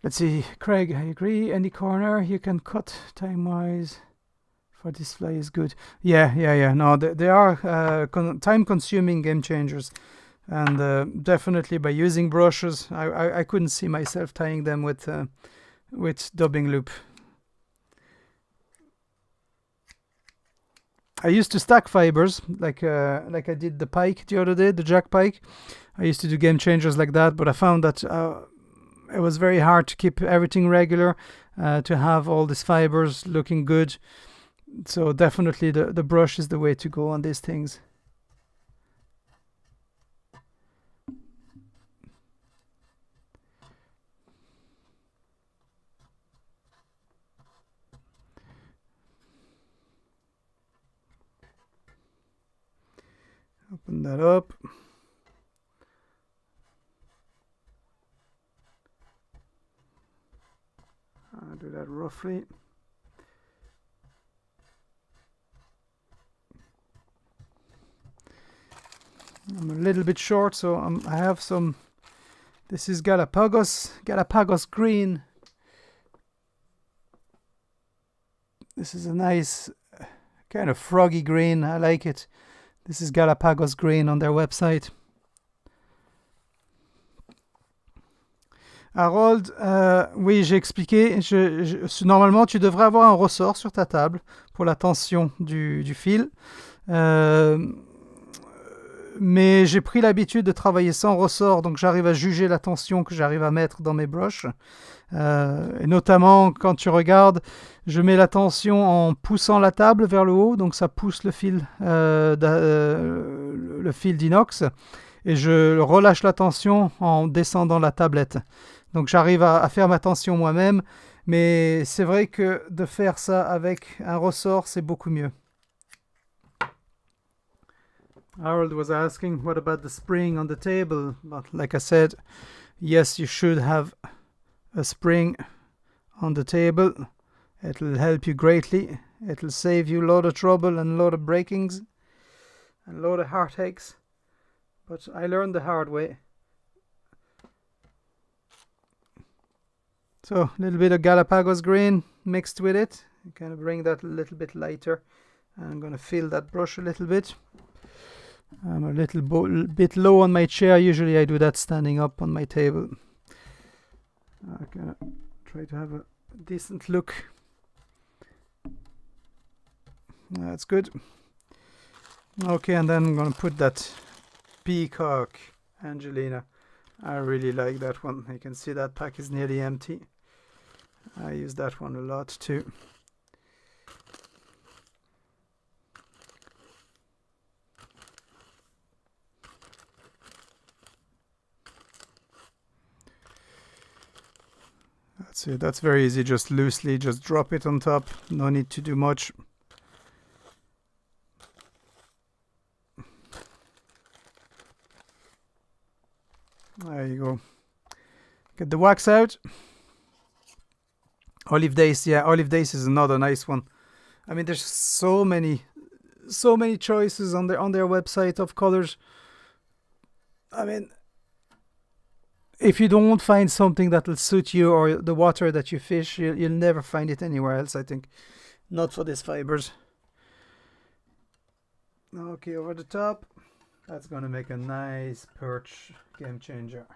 Let's see, Craig, I agree. Any corner you can cut time-wise for this fly is good. Yeah. No, they are time-consuming game changers. And definitely by using brushes, I couldn't see myself tying them with dubbing loop. I used to stack fibers like I did the pike the other day, the jack pike. I used to do game changers like that, but I found that it was very hard to keep everything regular, to have all these fibers looking good. So definitely the brush is the way to go on these things. Open that up. gonna do that roughly. I'm a little bit short, so I have some. This is Galapagos green. This is a nice kind of froggy green. I like it. This is Galapagos green on their website. Harold, oui, j'ai expliqué. Normalement, tu devrais avoir un ressort sur ta table pour la tension du fil. Mais j'ai pris l'habitude de travailler sans ressort, donc j'arrive à juger la tension que j'arrive à mettre dans mes brushes. Et notamment, quand tu regardes, je mets la tension en poussant la table vers le haut, donc ça pousse le fil d'inox, et je relâche la tension en descendant la tablette. Donc j'arrive à faire ma tension moi-même, mais c'est vrai que de faire ça avec un ressort, c'est beaucoup mieux. Harold was asking, what about the spring on the table? But like I said, yes, you should have a spring on the table. It will help you greatly. It will save you a lot of trouble and a lot of breakings and a lot of heartaches. But I learned the hard way. So a little bit of Galapagos green mixed with it. You kind of bring that a little bit lighter. I'm going to fill that brush a little bit. I'm a little bit low on my chair. Usually I do that standing up on my table. I'm gonna try to have a decent look. That's good. Okay, and then I'm gonna put that peacock Angelina. I really like that one. You can see that pack is nearly empty. I use that one a lot too. That's it. That's very easy. Just loosely, just drop it on top. No need to do much. There you go. Get the wax out. Olive Days, yeah, Olive Days is another nice one. I mean, there's so many choices on their website of colors. I mean, if you don't find something that will suit you or the water that you fish, you'll never find it anywhere else, I think. Not for these fibers. Okay, over the top. That's gonna make a nice perch game changer.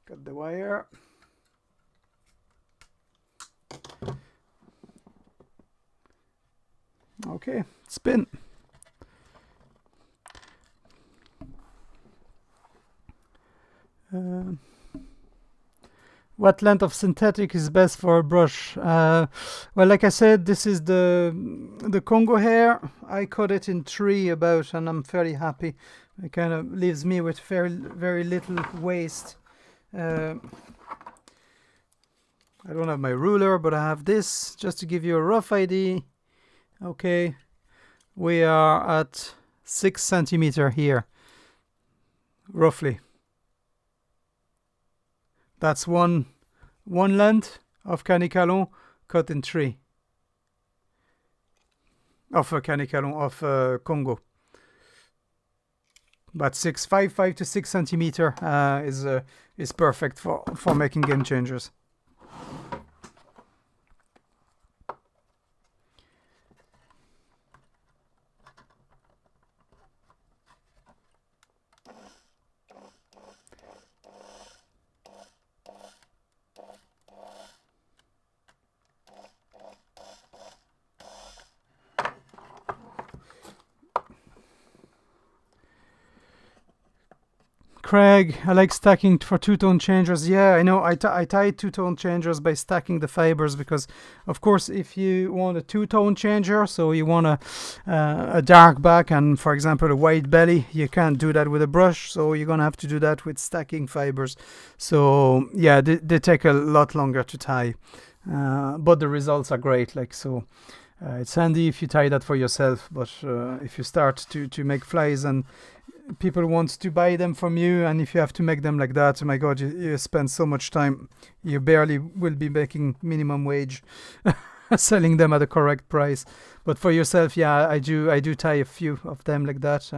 Got the wire. Okay, spin. What length of synthetic is best for a brush? Well, like I said, this is the Congo hair. I cut it in 3 about, and I'm fairly happy. It kind of leaves me with very little waste. I don't have my ruler, but I have this just to give you a rough idea. Okay, we are at 6 centimeter here, roughly. That's one length of Kanekalon cut in 3. Of Kanekalon, of Congo. But 5 to 6 centimeter is perfect for making game changers. Craig, I like stacking for two-tone changers. Yeah, I know. I tie two-tone changers by stacking the fibers because, of course, if you want a two-tone changer, so you want a dark back and, for example, a white belly, you can't do that with a brush, so you're going to have to do that with stacking fibers. So, yeah, they take a lot longer to tie, but the results are great. Like so. It's handy if you tie that for yourself, but if you start to make flies and people want to buy them from you, and if you have to make them like that, oh my god, you spend so much time. You barely will be making minimum wage selling them at the correct price. But for yourself, yeah, I do tie a few of them like that.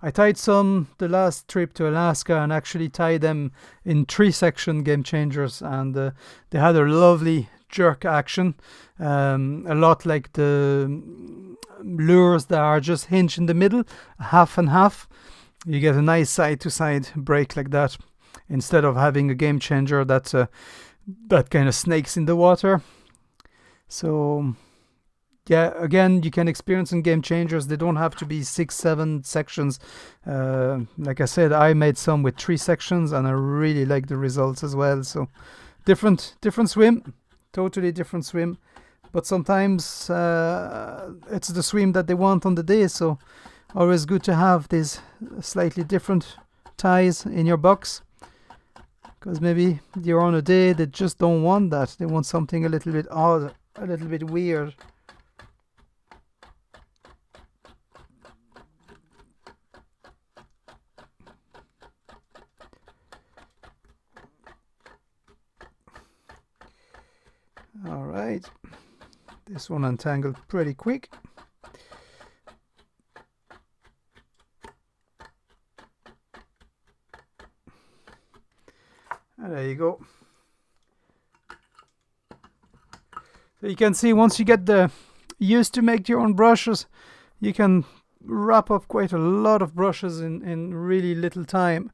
I tied some the last trip to Alaska and actually tied them in 3-section game changers, and they had a lovely jerk action, a lot like the lures that are just hinged in the middle, half and half. You get a nice side-to-side break like that, instead of having a game changer that kind of snakes in the water. So yeah, again, you can experience in game changers. They don't have to be 6-7 sections. Like I said, I made some with 3 sections, and I really like the results as well. So different swim, totally different swim. But sometimes it's the swim that they want on the day. So always good to have these slightly different ties in your box, because maybe you're on a day that just don't want that. They want something a little bit odd, a little bit weird. All right, this one untangled pretty quick. And there you go. So you can see, once you get used to make your own brushes, you can wrap up quite a lot of brushes in really little time.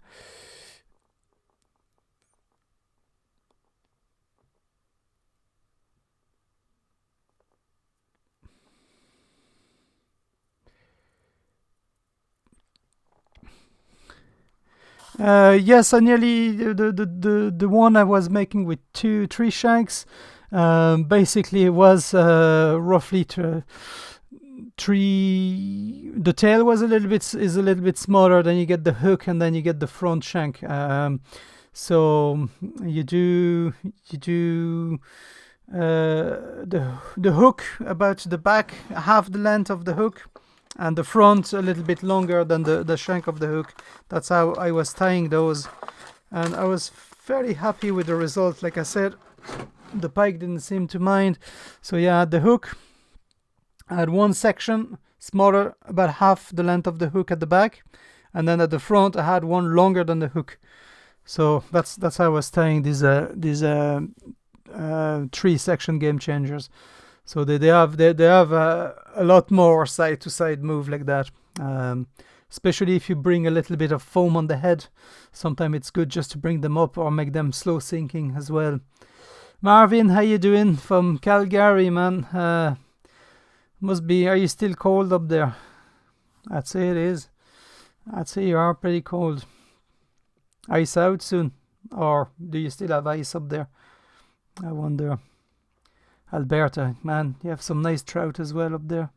Yes, I nearly the one I was making with 3 shanks. Basically, it was roughly 3. The tail was a little bit smaller. Then you get the hook, and then you get the front shank. So you do the hook about the back, half the length of the hook, and the front a little bit longer than the shank of the hook. That's how I was tying those, and I was fairly happy with the result. Like I said, the pike didn't seem to mind. So yeah, the hook, I had one section smaller, about half the length of the hook at the back, and then at the front I had one longer than the hook. So that's how I was tying these 3-section game changers. So they have a lot more side to side move like that. Especially if you bring a little bit of foam on the head, sometimes it's good just to bring them up or make them slow sinking as well. Marvin, how you doing from Calgary, man? Are you still cold up there? I'd say it is. I'd say you are pretty cold. Ice out soon, or do you still have ice up there? I wonder. Alberta, man, you have some nice trout as well up there.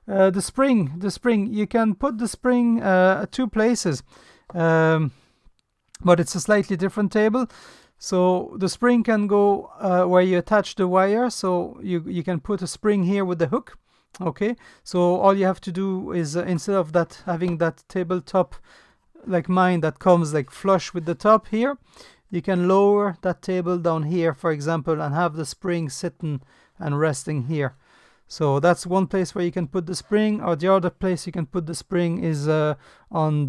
The spring, you can put the spring at 2 places, but it's a slightly different table. So the spring can go where you attach the wire, so you can put a spring here with the hook. Okay, so all you have to do is instead of that having that tabletop like mine that comes like flush with the top here, you can lower that table down here, for example, and have the spring sitting and resting here. So that's one place where you can put the spring, or the other place you can put the spring is on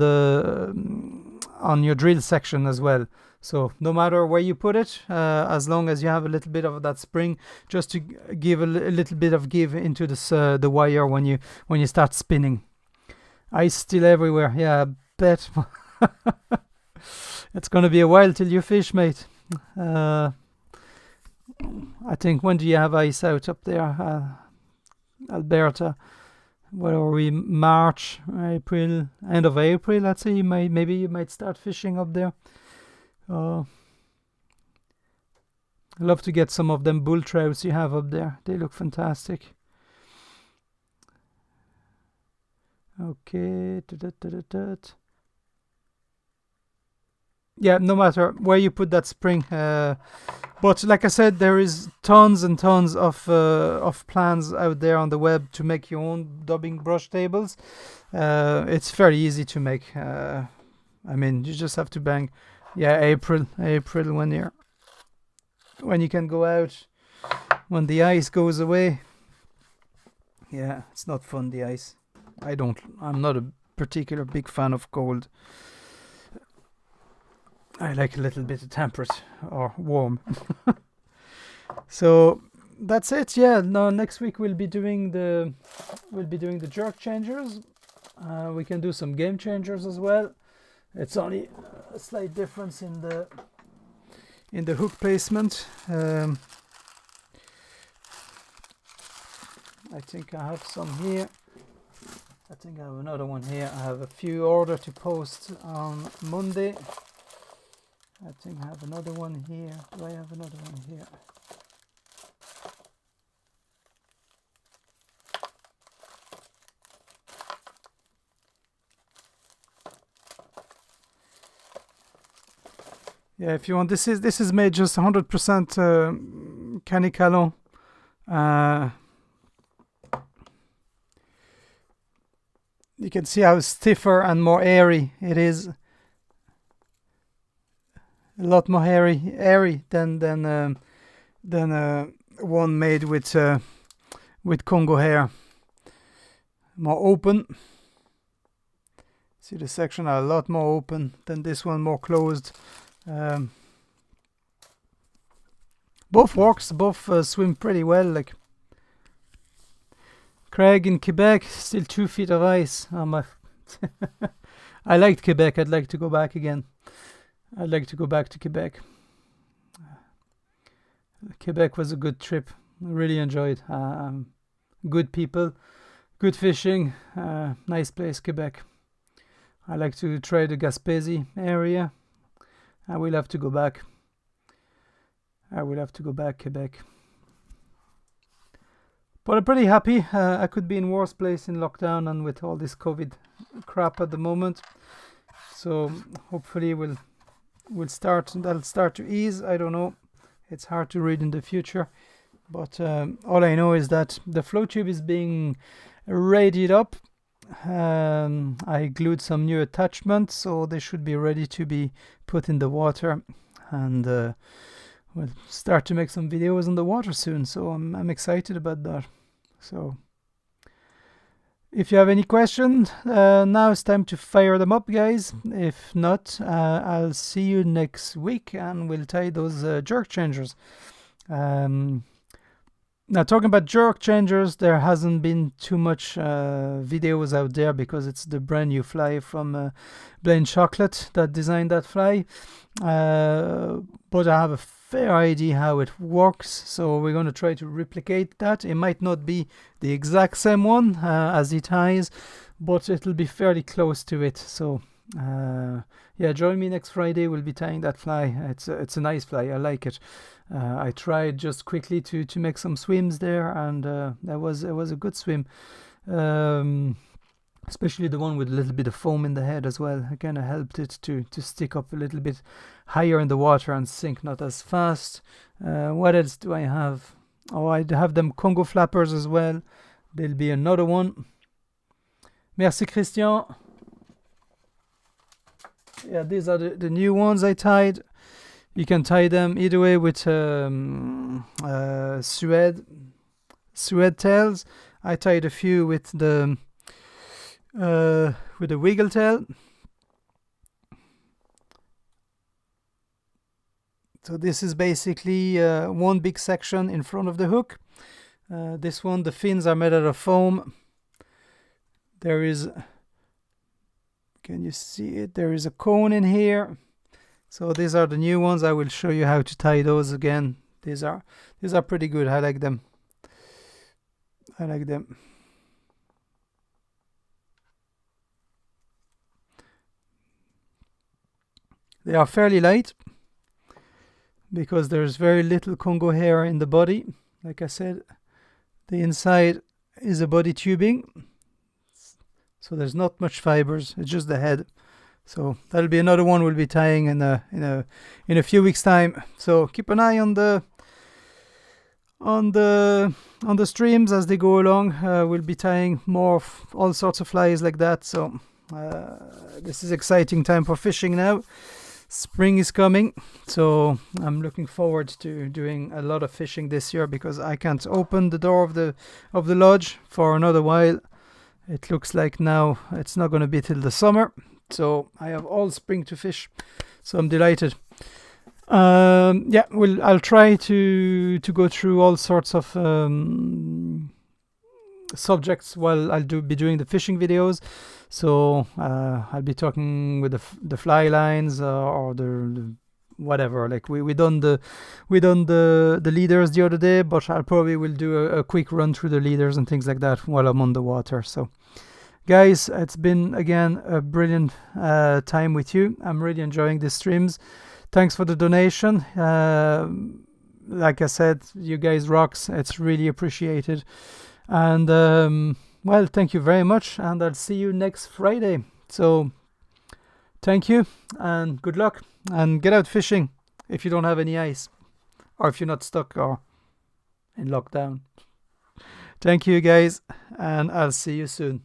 your drill section as well. So no matter where you put it, as long as you have a little bit of that spring, just to give a little bit of give into this the wire when you start spinning. Ice still everywhere. Yeah, I bet. It's gonna be a while till you fish, mate. I think, when do you have ice out up there, Alberta? What are we? March, April, end of April. Let's say maybe you might start fishing up there. I'd love to get some of them bull trouts you have up there. They look fantastic. Okay. Yeah, no matter where you put that spring. But like I said, there is tons and tons of plans out there on the web to make your own dubbing brush tables. It's very easy to make. I mean, you just have to bang. Yeah, April when you can go out, when the ice goes away. Yeah, it's not fun, the ice. I'm not a particular big fan of cold. I like a little bit of temperate or warm. So that's it. Yeah. No, next week we'll be doing the jerk changers. We can do some game changers as well. It's only a slight difference in the hook placement. I think I have some here. I think I have another one here. I have a few order to post on Monday. I think I have another one here. Do I have another one here? Yeah, if you want, this is made just 100% Kanekalon. You can see how stiffer and more airy it is. A lot more airy than one made with Congo hair. More open. See, the section are a lot more open than this one, more closed. Both works, both swim pretty well. Like Craig in Quebec, still 2 feet of ice on my. I liked Quebec. I'd like to go back again. I'd like to go back to Quebec. Quebec was a good trip. I really enjoyed. Good people, good fishing. Nice place, Quebec. I like to try the Gaspésie area. I will have to go back. Quebec. But I'm pretty happy. I could be in worse place in lockdown and with all this COVID crap at the moment. So hopefully that'll start to ease. I don't know. It's hard to read in the future. But all I know is that the flow tube is being readied up. I glued some new attachments, so they should be ready to be put in the water, and we'll start to make some videos on the water soon. So I'm excited about that. So if you have any questions, now it's time to fire them up, guys. If not, I'll see you next week and we'll tie those jerk changers. Now, talking about jerk changers, there hasn't been too much videos out there because it's the brand new fly from Blaine Chocolate that designed that fly. But I have a fair idea how it works, so we're going to try to replicate that. It might not be the exact same one as he ties, but it'll be fairly close to it. So yeah, join me next Friday. We'll be tying that fly. It's a nice fly. I like it. I tried just quickly to make some swims there, and it was a good swim. Especially the one with a little bit of foam in the head as well. It kind of helped it to stick up a little bit higher in the water and sink not as fast. What else do I have? Oh, I have them Congo flappers as well. There'll be another one. Merci, Christian. Yeah, these are the new ones I tied. You can tie them either way with suede tails. I tied a few with the wiggle tail. So this is basically one big section in front of the hook. This one, the fins are made out of foam. There is, can you see it? There is a cone in here. So these are the new ones. I will show you how to tie those again. These are pretty good. I like them. They are fairly light because there's very little Congo hair in the body. Like I said, the inside is a body tubing, so there's not much fibers. It's just the head. So that'll be another one we'll be tying in a few weeks' time. So keep an eye on the streams as they go along. We'll be tying more all sorts of flies like that. So this is exciting time for fishing now. Spring is coming, so I'm looking forward to doing a lot of fishing this year because I can't open the door of the lodge for another while. It looks like now it's not going to be till the summer, so I have all spring to fish. So I'm delighted. I'll try to go through all sorts of subjects while I'll be doing the fishing videos. So I'll be talking with the fly lines or the whatever. Like we done the leaders the other day, but I probably will do a quick run through the leaders and things like that while I'm on the water. So guys, it's been again a brilliant time with you. I'm really enjoying these streams. Thanks for the donation. Like I said, you guys rocks. It's really appreciated. And well, thank you very much, and I'll see you next Friday. So thank you and good luck, and get out fishing if you don't have any ice, or if you're not stuck or in lockdown. Thank you guys, and I'll see you soon.